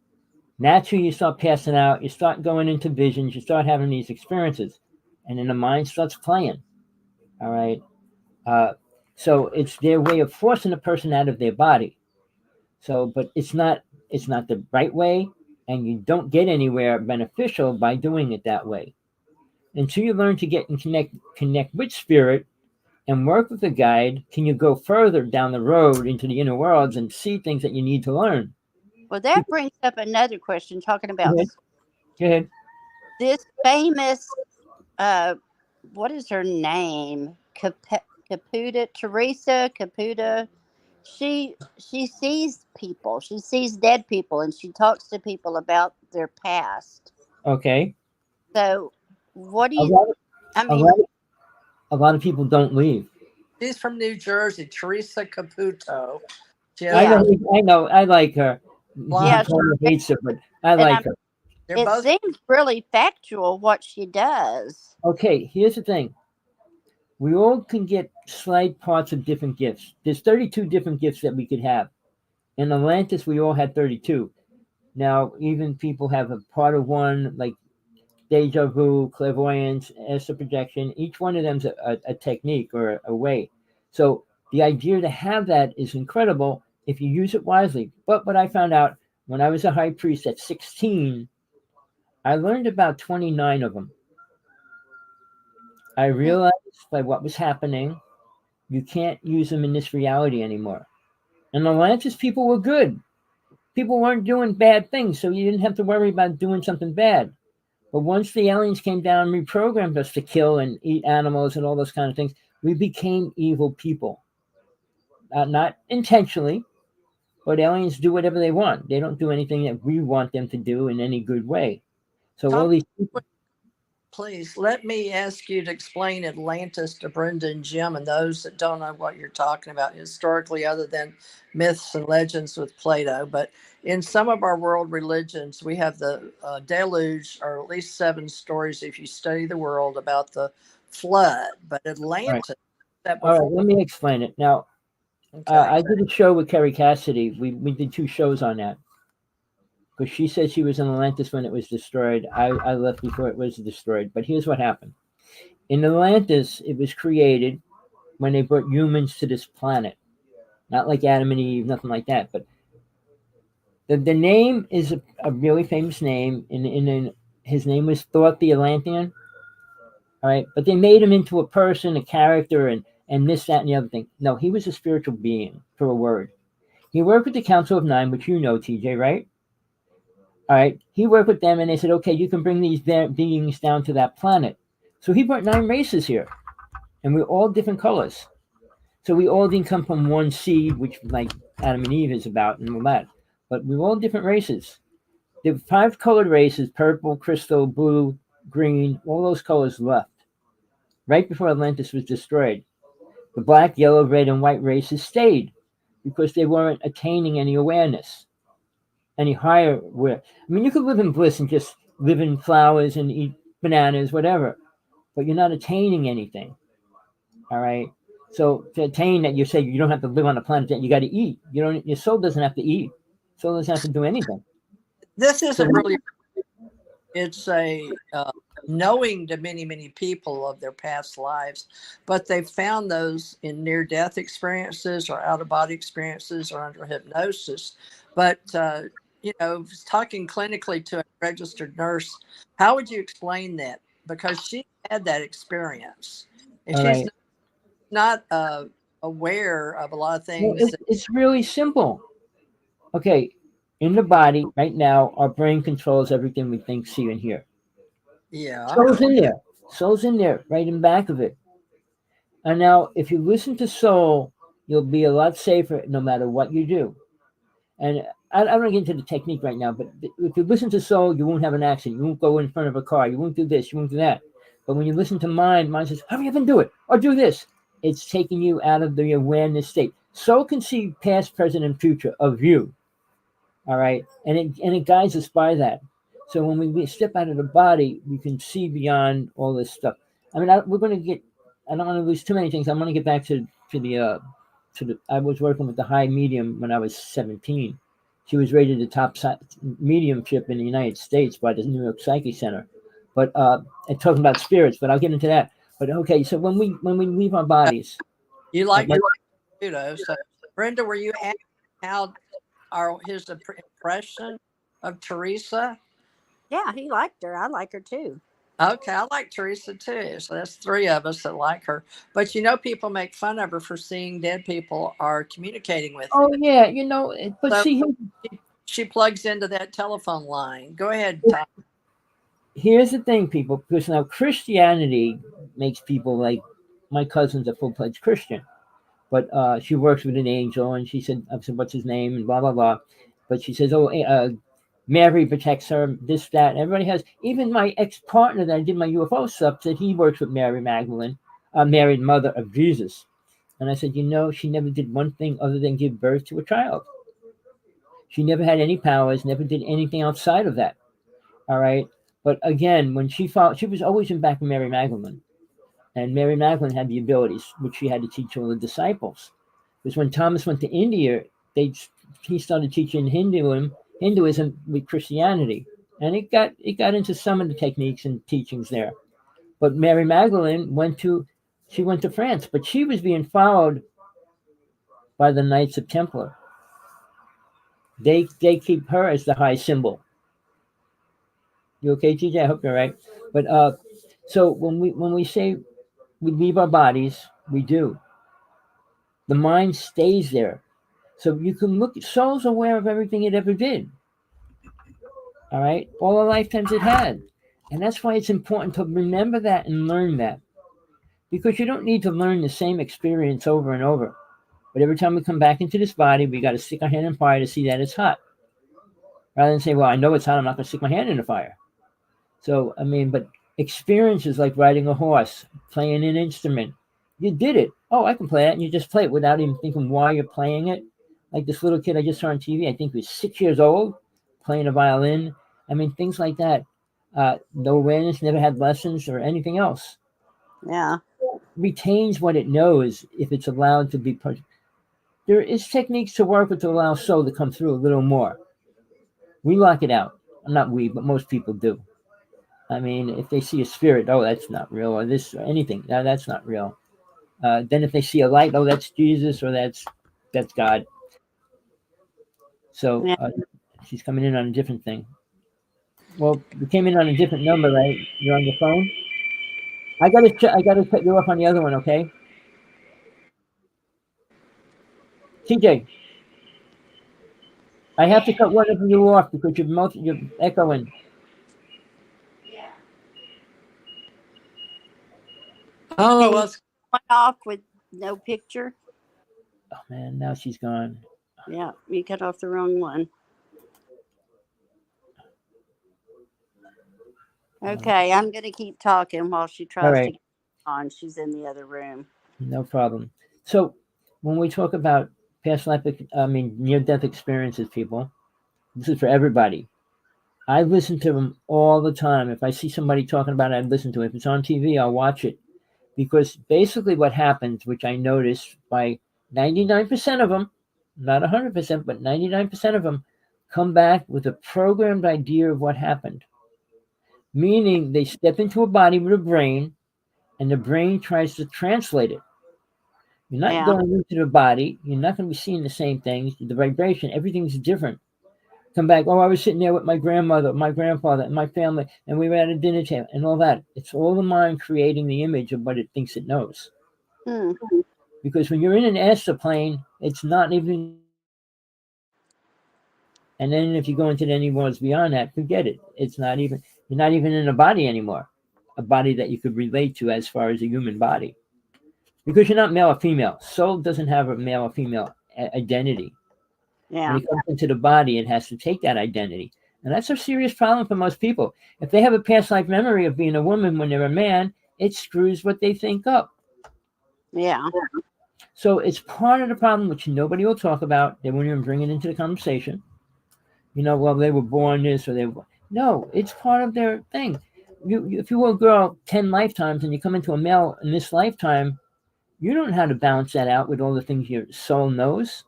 Naturally, you start passing out. You start going into visions. You start having these experiences, and then the mind starts playing. All right. Uh, so it's their way of forcing the person out of their body. So, but it's not the right way, and you don't get anywhere beneficial by doing it that way. Until you learn to get and connect with spirit and work with a guide, can you go further down the road into the inner worlds and see things that you need to learn. Well, that brings up another question talking Go about ahead. Go ahead. this famous, what is her name? Teresa Caputa. She sees people. She sees dead people, and she talks to people about their past. Okay. So, what do A you? lot, I a mean, lot, a lot of people don't leave. She's from New Jersey, Teresa Caputo. She has I yeah, know. I know. I like her. yeah, Paula hates her, but I and like her. they're it both seems really factual what she does. Okay. Here's the thing. We all can get slight parts of different gifts. There's 32 different gifts that we could have. In Atlantis, we all had 32. Now, even people have a part of one, like deja vu, clairvoyance, astral projection. Each one of them's a technique or a way. So the idea to have that is incredible if you use it wisely. But what I found out when I was a high priest at 16, I learned about 29 of them. I realized by what was happening, you can't use them in this reality anymore. And the Atlantis people were good. People weren't doing bad things, so you didn't have to worry about doing something bad. But once the aliens came down and reprogrammed us to kill and eat animals and all those kind of things, we became evil people. Not intentionally, but aliens do whatever they want. They don't do anything that we want them to do in any good way. So all Tom, these people, please let me ask you to explain Atlantis to Brenda and Jim and those that don't know what you're talking about historically, other than myths and legends with Plato. But in some of our world religions, we have the deluge, or at least 7 stories, if you study the world, about the flood. But all right, Atlantis, that all right, before, let me explain it. Now, okay. I did a show with Kerry Cassidy. We did 2 shows on that. Because she said she was in Atlantis when it was destroyed. I left before it was destroyed. But here's what happened. In Atlantis, it was created when they brought humans to this planet. Not like Adam and Eve, nothing like that. But the name is a really famous name. His name was Thought the Atlantean. All right. But they made him into a person, a character, and this, that, and the other thing. No, he was a spiritual being, for a word. He worked with the Council of Nine, which you know, TJ, right? All right. He worked with them and they said, okay, you can bring these beings down to that planet. So he brought 9 races here, and we're all different colors. So we all didn't come from one seed, which like Adam and Eve is about and all that. But we're all different races. The 5 colored races, purple, crystal, blue, green, all those colors left right before Atlantis was destroyed. The black, yellow, red, and white races stayed because they weren't attaining any awareness, any higher where. I mean, you could live in bliss and just live in flowers and eat bananas, whatever, but you're not attaining anything. All right. So to attain that, you say you don't have to live on a planet that you got to eat. You don't. Your soul doesn't have to eat. Soul doesn't have to do anything. This So isn't really, it's a knowing to many, many people of their past lives, but they've found those in near death experiences or out of body experiences or under hypnosis. But, talking clinically to a registered nurse, how would you explain that? Because she had that experience and all she's right. not aware of a lot of Well, things. it's really simple. Okay. In the body right now, our brain controls everything we think, see, and hear. Yeah. Soul's in there. Soul's in there, right in back of it. And now, if you listen to soul, you'll be a lot safer no matter what you do. And I don't want to get into the technique right now, but if you listen to soul, you won't have an accident. You won't go in front of a car. You won't do this. You won't do that. But when you listen to mind says, hurry up and do it, or do this. It's taking you out of the awareness state. Soul can see past, present, and future of you. All right. And it guides us by that. So when we step out of the body, we can see beyond all this stuff. I mean, we're going to get, I don't want to lose too many things. I'm going to get back to the, I was working with the high medium when I was 17. She was rated the top mediumship in the United States by the New York Psyche Center. But and talking about spirits, but I'll get into that. But okay, so when we leave our bodies, You like to do those. So, Brenda, were you asking how his impression of Teresa? Yeah, he liked her. I like her too. Okay, I like Teresa too. So that's three of us that like her. But people make fun of her for seeing dead people or communicating with them. oh yeah, but So see, she plugs into that telephone line. Go ahead, Tom. here's the thing, people, because now Christianity makes people like my cousin's a full-fledged Christian, but she works with an angel, and she said, I said, what's his name, and blah blah blah, but she says, oh, Mary protects her, this, that, and everybody has. Even my ex-partner that I did my UFO stuff said he works with Mary Magdalene, Mary, mother of Jesus, and I said, she never did one thing other than give birth to a child. She never had any powers, never did anything outside of that. All right. But again, when she was always in back of Mary Magdalene. And Mary Magdalene had the abilities, which she had to teach all the disciples. Because when Thomas went to India, he started teaching Hinduism with Christianity. And it got into some of the techniques and teachings there. But Mary Magdalene went to France, but she was being followed by the Knights of Templar. They keep her as the high symbol. You okay, TJ? I hope you're right. But so when we say we leave our bodies, we do. The mind stays there. So you can look, soul's aware of everything it ever did. All right? All the lifetimes it had. And that's why it's important to remember that and learn that. Because you don't need to learn the same experience over and over. But every time we come back into this body, we got to stick our hand in fire to see that it's hot. Rather than say, well, I know it's hot, I'm not going to stick my hand in the fire. So, I mean, but experience is like riding a horse, playing an instrument. You did it. Oh, I can play that. And you just play it without even thinking why you're playing it. Like this little kid I just saw on TV, I think he was 6 years old, playing a violin. I mean, things like that. No awareness, never had lessons or anything else. Yeah. Retains what it knows if it's allowed to be. There is techniques to work with to allow soul to come through a little more. We lock it out. Not we, but most people do. I mean, if they see a spirit, oh, that's not real, or this, or anything, that's not real. Then if they see a light, oh, that's Jesus, or that's God. So Yeah. She's coming in on a different thing. Well, you came in on a different number, right? You're on the phone. I gotta cut you off on the other one, okay? TJ, I have to cut one of you off because you're echoing. Oh, well, Went off with no picture. Oh man, now she's gone. Yeah, you cut off the wrong one. Okay, I'm going to keep talking while she tries to get on. She's in the other room. No problem. So when we talk about past life, near-death experiences, people, this is for everybody. I listen to them all the time. If I see somebody talking about it, I listen to it. If it's on TV, I'll watch it. Because basically what happens, which I noticed by 99% of them, not 100%, but 99% of them, come back with a programmed idea of what happened. Meaning they step into a body with a brain, and the brain tries to translate it. You're not going into the body. You're not going to be seeing the same things. The vibration, everything's different. Come back, oh, I was sitting there with my grandmother, my grandfather, and my family, and we were at a dinner table, and all that. It's all the mind creating the image of what it thinks it knows. Because when you're in an astral plane, it's not even. And then if you go into any worlds beyond that, forget it. It's not even. You're not even in a body anymore. A body that you could relate to as far as a human body. Because you're not male or female. Soul doesn't have a male or female identity. Yeah. When it comes into the body, it has to take that identity. And that's a serious problem for most people. If they have a past life memory of being a woman when they're a man, it screws what they think up. Yeah. So it's part of the problem, which nobody will talk about. They won't even bring it into the conversation. Well, they were born this or they were. No, it's part of their thing. If you were a girl 10 lifetimes and you come into a male in this lifetime, you don't know how to balance that out with all the things your soul knows.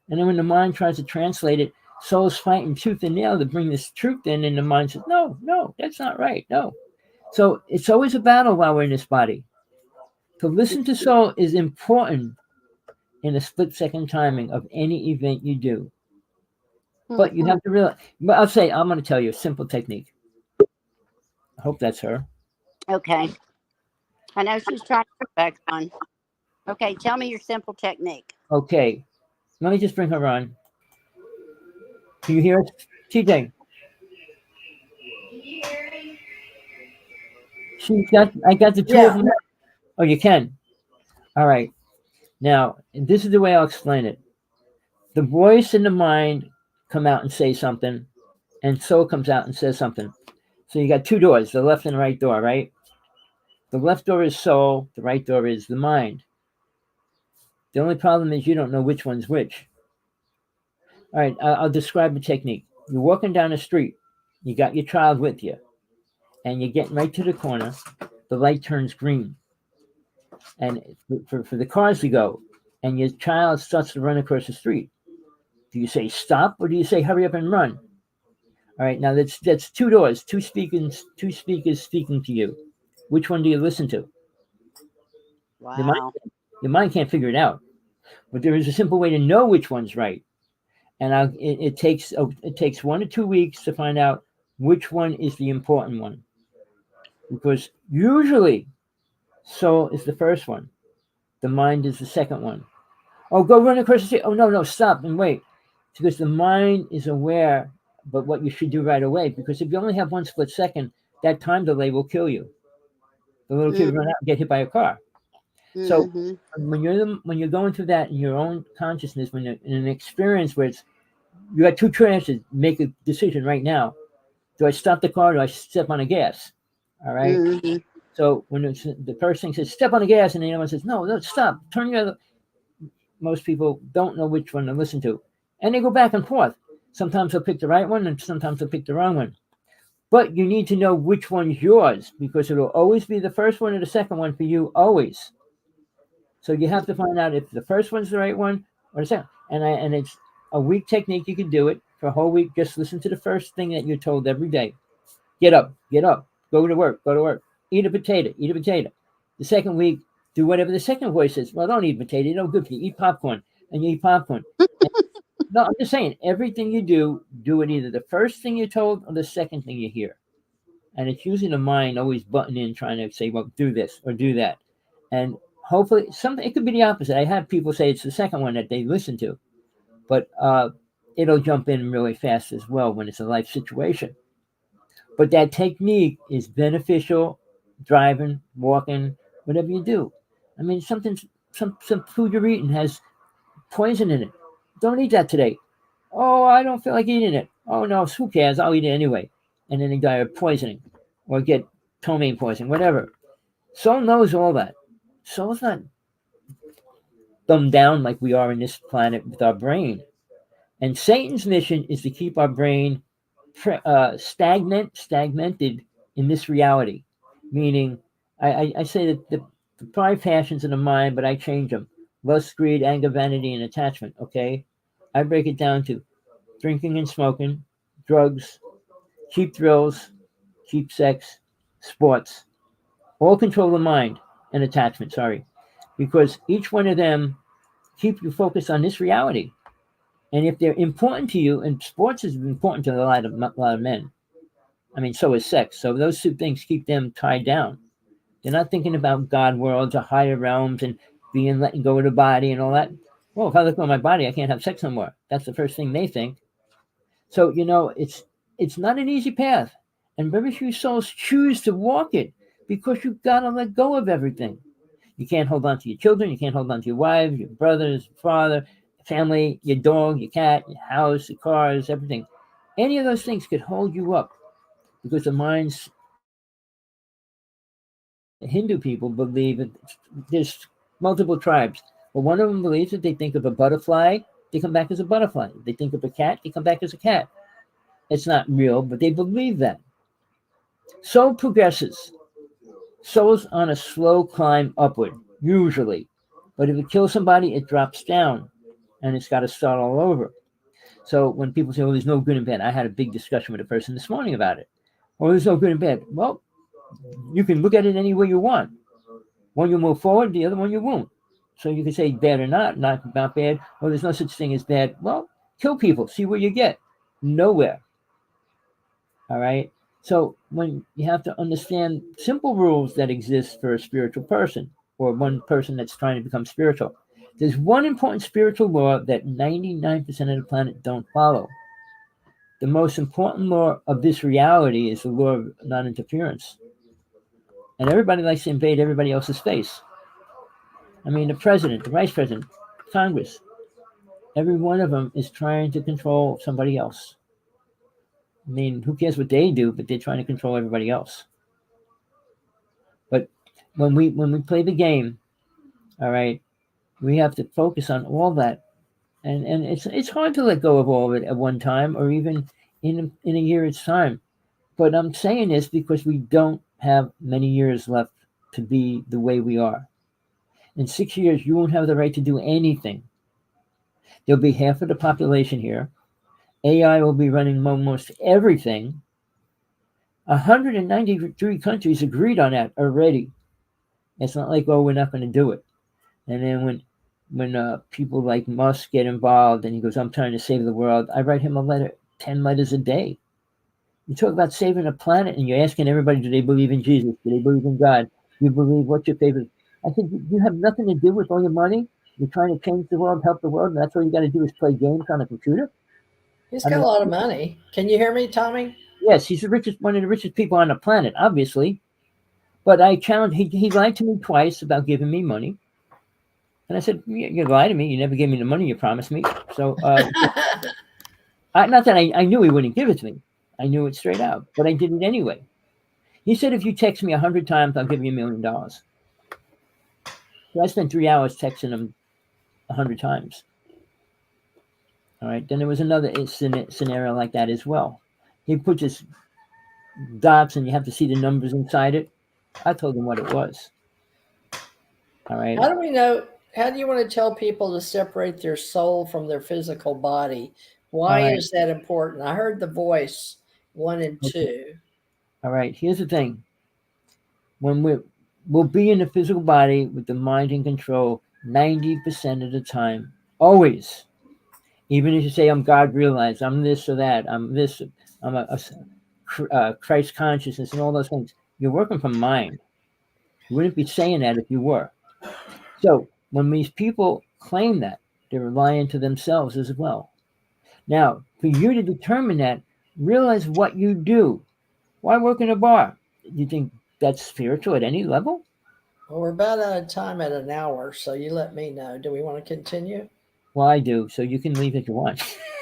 And then when the mind tries to translate it, soul's fighting tooth and nail to bring this truth in, and the mind says, no, no, that's not right. No. So it's always a battle while we're in this body. To listen to soul is important in a split second timing of any event you do. But you have to realize, but I'm going to tell you a simple technique. I hope that's her. Okay. I know she's trying to get back on. Okay, tell me your simple technique. Okay. Let me just bring her on. Can you hear us? TJ. I got the two of Yeah. them. Oh, you can. All right. Now, this is the way I'll explain it. The voice and the mind come out and say something, and soul comes out and says something. So you got two doors, the left and the right door, right? The left door is soul, the right door is the mind. The only problem is you don't know which one's which. All right, I'll describe the technique. You're walking down the street, you got your child with you, and you're getting right to the corner. The light turns green, and for the cars to go, and your child starts to run across the street. Do you say stop or do you say hurry up and run? All right, now that's two doors, two speakers speaking to you. Which one do you listen to? Your mind, Wow. your mind can't figure it out, but there is a simple way to know which one's right. And it takes 1 to 2 weeks to find out which one is the important one, because usually soul is the first one, the mind is the second one. Oh, go run across the street. Oh, no, stop and wait, because the mind is aware, but what you should do right away, because if you only have one split second, that time delay will kill you. The little kid will run out and get hit by a car. So Mm-hmm. when you're going through that in your own consciousness, when you're in an experience where you got two chances, make a decision right now. Do I stop the car or do I step on the gas? All right. Mm-hmm. So when the first thing says step on the gas, and the other one says no, stop, turn your other. Most people don't know which one to listen to, and they go back and forth. Sometimes they'll pick the right one, and sometimes they'll pick the wrong one. But you need to know which one's yours, because it'll always be the first one or the second one for you, always. So you have to find out if the first one's the right one or the second. And it's a week technique. You can do it for a whole week. Just listen to the first thing that you're told every day. Get up, go to work, eat a potato, eat a potato. The second week, do whatever the second voice says. Well, don't eat potato, no good for you. Eat popcorn, and you eat popcorn. No, I'm just saying, everything you do it either the first thing you're told or the second thing you hear. And it's usually the mind always butting in, trying to say, well, do this or do that. And hopefully, it could be the opposite. I have people say it's the second one that they listen to, but it'll jump in really fast as well when it's a life situation. But that technique is beneficial, driving, walking, whatever you do. I mean, some food you're eating has poison in it. Don't eat that today. Oh, I don't feel like eating it. Oh no, who cares? I'll eat it anyway. And then they die of poisoning or get ptomaine poisoning, whatever. Soul knows all that. Soul's not dumbed down like we are in this planet with our brain. And Satan's mission is to keep our brain stagnated in this reality. Meaning, I say that the five passions of the mind, but I change them: lust, greed, anger, vanity, and attachment. Okay, I break it down to drinking and smoking, drugs, cheap thrills, cheap sex, sports. All control the mind and attachment. Sorry, because each one of them keep you focused on this reality. And if they're important to you, and sports is important to a lot of men. I mean, so is sex. So those two things keep them tied down. They're not thinking about God worlds or higher realms and being letting go of the body and all that. Well, if I let go of my body, I can't have sex no more. That's the first thing they think. So it's not an easy path, and very few souls choose to walk it because you've got to let go of everything. You can't hold on to your children. You can't hold on to your wife, your brothers, father, family, your dog, your cat, your house, your cars, everything. Any of those things could hold you up because the minds, the Hindu people believe that there's multiple tribes. But one of them believes that they think of a butterfly, they come back as a butterfly. They think of a cat, they come back as a cat. It's not real, but they believe that. Soul progresses. Soul's on a slow climb upward, usually. But if it kills somebody, it drops down and it's got to start all over. So when people say, oh, there's no good and bad, I had a big discussion with a person this morning about it. Oh, there's no good and bad. Well, you can look at it any way you want. One you move forward, the other one you won't. So you can say bad or not bad. Oh, there's no such thing as bad. Well, kill people, see where you get. Nowhere. All right. So when you have to understand simple rules that exist for a spiritual person or one person that's trying to become spiritual, there's one important spiritual law that 99% of the planet don't follow. The most important law of this reality is the law of non-interference. And everybody likes to invade everybody else's space. I mean, the president, the vice president, Congress, every one of them is trying to control somebody else. I mean, who cares what they do, but they're trying to control everybody else. But when we play the game, all right, we have to focus on all that, and it's hard to let go of all of it at one time, or even in a year's time. But I'm saying this because we don't have many years left to be the way we are. In 6 years, you won't have the right to do anything. There'll be half of the population here. AI will be running almost everything. 193 countries agreed on that already. It's not like, oh, we're not going to do it. And then when people like Musk get involved and he goes, I'm trying to save the world, I write him a letter, 10 letters a day. You talk about saving a planet and you're asking everybody, do they believe in Jesus? Do they believe in God? Do you believe, what's your favorite? I think you have nothing to do with all your money. You're trying to change the world, help the world, and that's all you got to do is play games on a computer. He's I got mean, a lot of money. Can you hear me, Tommy? yes, he's the richest, one of the richest people on the planet, obviously. But I challenged, he lied to me twice about giving me money. And I said, you lied to me. You never gave me the money you promised me. So, not that I knew he wouldn't give it to me. I knew it straight out, but I did it anyway. He said, if you text me 100 times, I'll give you $1 million. So I spent 3 hours texting him 100 times. All right. Then there was another scenario like that as well. He put this dots and you have to see the numbers inside it. I told him what it was. All right. How do we know? How do you want to tell people to separate their soul from their physical body? Why All right. is that important? I heard the voice 1 and 2. All right. Here's the thing. When we'll be in the physical body with the mind in control 90% of the time, always. Even if you say I'm God realized, I'm this or that, I'm this, I'm a Christ consciousness and all those things, you're working from mind. You wouldn't be saying that if you were. So when these people claim that, they're lying to themselves as well. Now, for you to determine that, realize what you do. Why work in a bar? You think that's spiritual at any level? Well, we're about out of time at an hour, so you let me know. Do we want to continue? Well, I do, so you can leave if you want.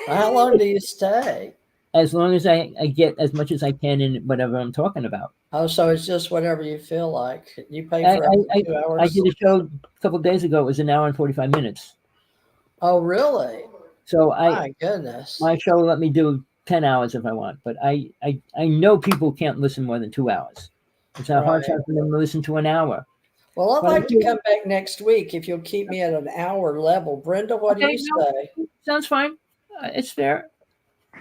How long do you stay? As long as I get as much as I can in whatever I'm talking about. Oh, so it's just whatever you feel like. You pay I, for up to I, 2 I, hours? I did a show a couple of days ago. It was an hour and 45 minutes. Oh, really? So My goodness. my show let me do 10 hours if I want, but I know people can't listen more than 2 hours. It's a hard time for them to listen to an hour. Well, I'd But like to come back next week if you'll keep me at an hour level. Brenda, what do you say? Sounds fine. It's fair.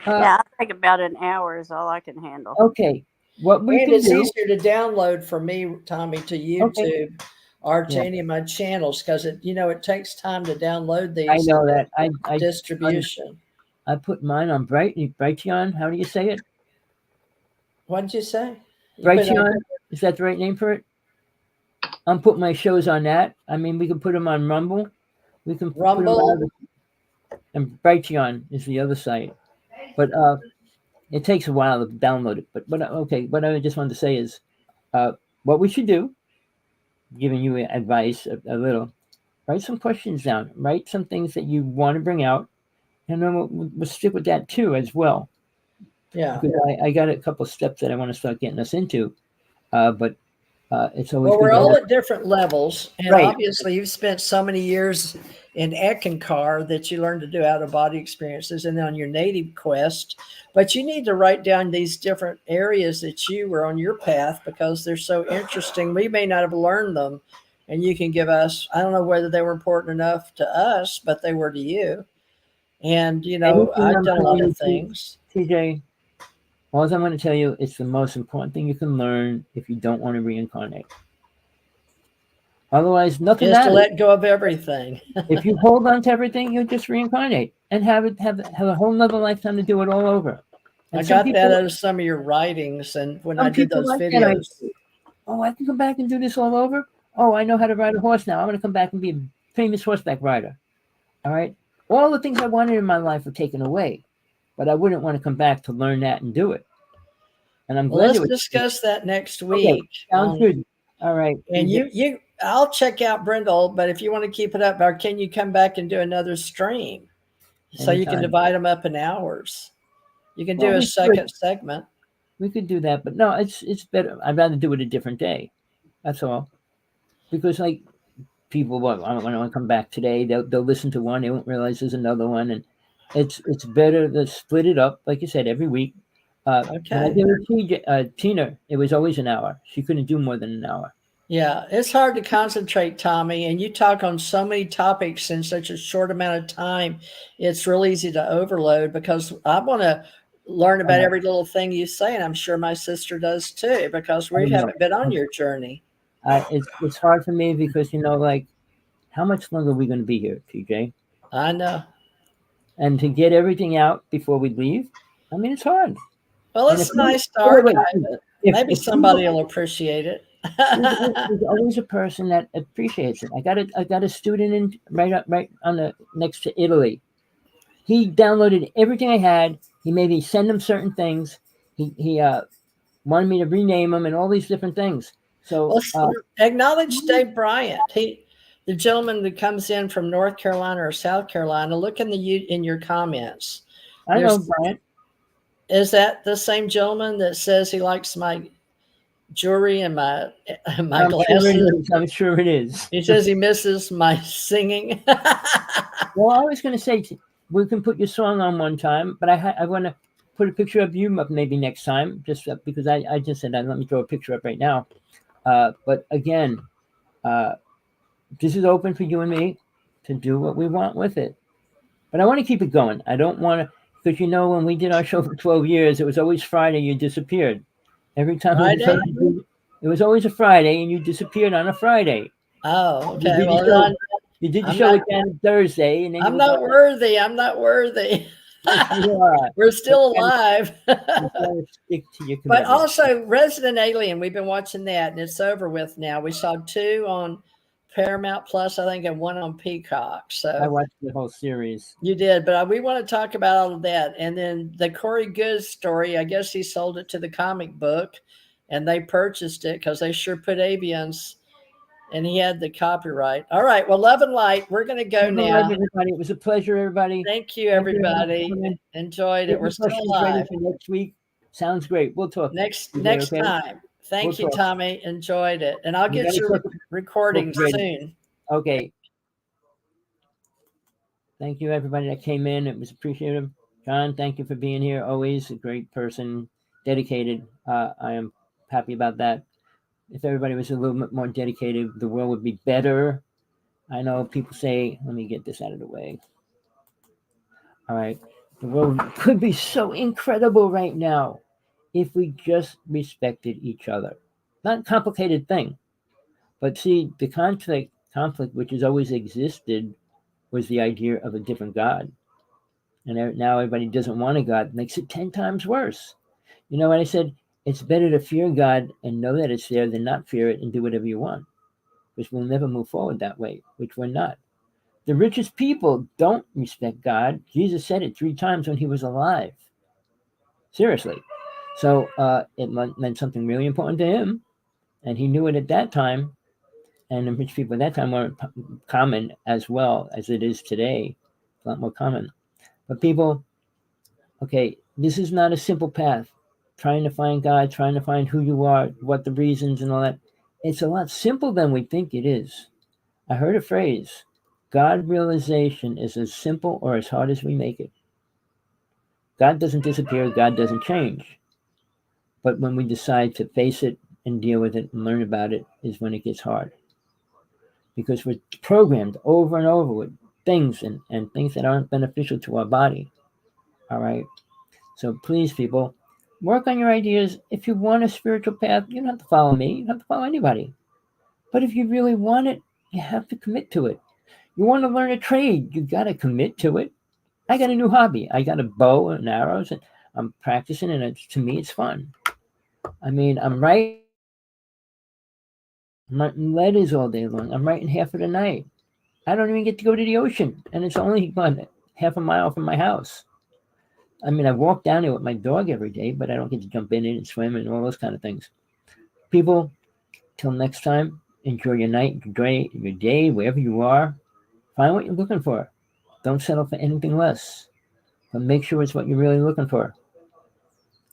Yeah, I think about an hour is all I can handle. Okay. What we And can it's do, easier to download for me, Tommy, to YouTube or to any of my channels because it takes time to download these. I know that. Distribution. I put mine on Brighteon. How do you say it? What did you say? Brighteon. Is that the right name for it? I'm putting my shows on that. I mean, we can put them on Rumble. We can Rumble. And Brighteon is the other site. But it takes a while to download it. But okay, what I just wanted to say is what we should do, giving you advice a little, Write some questions down. Write some things that you want to bring out, and then we'll stick with that too as well. Yeah. Because I got a couple of steps that I want to start getting us into, but it's always Well, good we're to all have. at different levels, and Right. obviously, you've spent so many years in Ekankar that you learned to do out of body experiences, and then on your native quest. But you need to write down these different areas that you were on your path because they're so interesting. We may not have learned them, and you can give us. I don't know whether they were important enough to us, but they were to you. And Anything I've I'm done a telling lot of you, things. TJ, all I'm going to tell you, it's the most important thing you can learn if you don't want to reincarnate. Otherwise, nothing Is to matters. let go of everything. If you hold on to everything, you'll just reincarnate and have a whole nother lifetime to do it all over. I And some got that people, out of some of your writings, and when I some did people those like that idea. videos. Oh, I can come back and do this all over. Oh, I know how to ride a horse now. I'm going to come back and be a famous horseback rider. All right. All the things I wanted in my life were taken away, but I wouldn't want to come back to learn that and do it. And I'm Well, glad let's to. discuss that next Okay, week. sounds good. All right. And I'll check out Brindle, but if you want to keep it up, or can you come back and do another stream so you can Anytime. divide them up in hours? You can Well, do a second segment. we could do that, but no, it's better. I'd rather do it a different day. That's all. Because like people, well, I don't want to come back today. They'll listen to one, they won't realize there's another one, and it's better to split it up, like you said, every week. When I Okay. did with Tina, it was always an hour. She couldn't do more than an hour. Yeah, it's hard to concentrate, Tommy, and you talk on so many topics in such a short amount of time. It's real easy to overload because I want to learn about Uh, every little thing you say, and I'm sure my sister does too because I we know. haven't been on your journey. It's hard for me because like how much longer are we going to be here, TJ? I know. And to get everything out before we leave, I mean, it's hard. Well, And if it's you nice to wait, wait, archive wait, it. if Maybe if you somebody will appreciate it. there's always a person that appreciates it. I got a student in right on the next to Italy. He downloaded everything I had. He made me send him certain things. He wanted me to rename them and all these different things. So Let's acknowledge Dave Bryant. The gentleman that comes in from North Carolina or South Carolina. Look in your comments. I know, There's Brian. Is that the same gentleman that says he likes my jewelry and my my I'm sure it glasses? is. I'm sure it is. He says he misses my singing. Well, I was going to say we can put your song on one time, but I want to put a picture of you up maybe next time, just because I just said let me throw a picture up right now. But again, uh, this is open for you and me to do what we want with it. But I want to keep it going. I don't want to, because when we did our show for 12 years, it was always Friday. You disappeared every time we Friday? decided to do it. It was always a Friday, and you disappeared on a Friday. Oh, You okay. did the Well, show. You did the I'm show not. again Thursday, and then you I'm were gone. not worthy. I'm not worthy. Yes, you are. We're But still alive. you gotta stick to your But commitment. also, Resident Alien, we've been watching that, and it's over with now. We saw two on Paramount Plus, I think, and one on Peacock. I So watched the whole series. you did, but we want to talk about all of that. And then the Corey Good story, I guess he sold it to the comic book, and they purchased it because they sure put avians, and he had the copyright. All right, well, love and light. We're going to go All right, now. everybody. It was a pleasure, everybody. Thank you, Thank you, everybody, for everybody. coming. Enjoyed it. Get We're your still questions ready alive. for next week. Sounds great. We'll talk. TJ, Next okay? time. We'll Thank you, talk. Tommy. Enjoyed it. And I'll You get got your your book recording ready. soon. Okay. Thank you, everybody that came in. It was appreciated. John, thank you for being here. Always a great person, dedicated. I am happy about that. If everybody was a little bit more dedicated, the world would be better. I know people say, let me get this out of the way. All right. The world could be so incredible right now if we just respected each other. Not a complicated thing. But see, the conflict which has always existed was the idea of a different God. And now everybody doesn't want a God. It makes it 10 times worse. You know what I said? It's better to fear God and know that it's there than not fear it and do whatever you want. Because we'll never move forward that way, which we're not. The richest people don't respect God. Jesus said it 3 times when he was alive. Seriously. So it meant something really important to him. And he knew it at that time. and rich people at that time weren't common as well as it is today. It's a lot more common. But people, okay, this is not a simple path. Trying to find God, trying to find who you are, what the reasons and all that. It's a lot simpler than we think it is. I heard a phrase, God realization is as simple or as hard as we make it. God doesn't disappear, God doesn't change. But when we decide to face it and deal with it and learn about it is when it gets hard. Because we're programmed over and over with things and things that aren't beneficial to our body. All right. So please, people, work on your ideas. If you want a spiritual path, you don't have to follow me. You don't have to follow anybody. But if you really want it, you have to commit to it. You want to learn a trade, you got to commit to it. I got a new hobby. I got a bow and arrows, and I'm practicing, and to me, it's fun. I mean, I'm writing letters all day long. I'm writing half of the night. I don't even get to go to the ocean, and it's only half a mile from my house. I mean, I walk down there with my dog every day, but I don't get to jump in it and swim and all those kind of things. People, till next time, enjoy your night, your day, wherever you are. Find what you're looking for. Don't settle for anything less, but make sure it's what you're really looking for.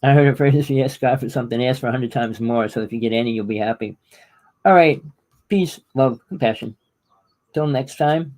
I heard a phrase, if you ask God for something, ask for 100 times more, so if you get any, you'll be happy. All right. Peace, love, compassion. Till next time.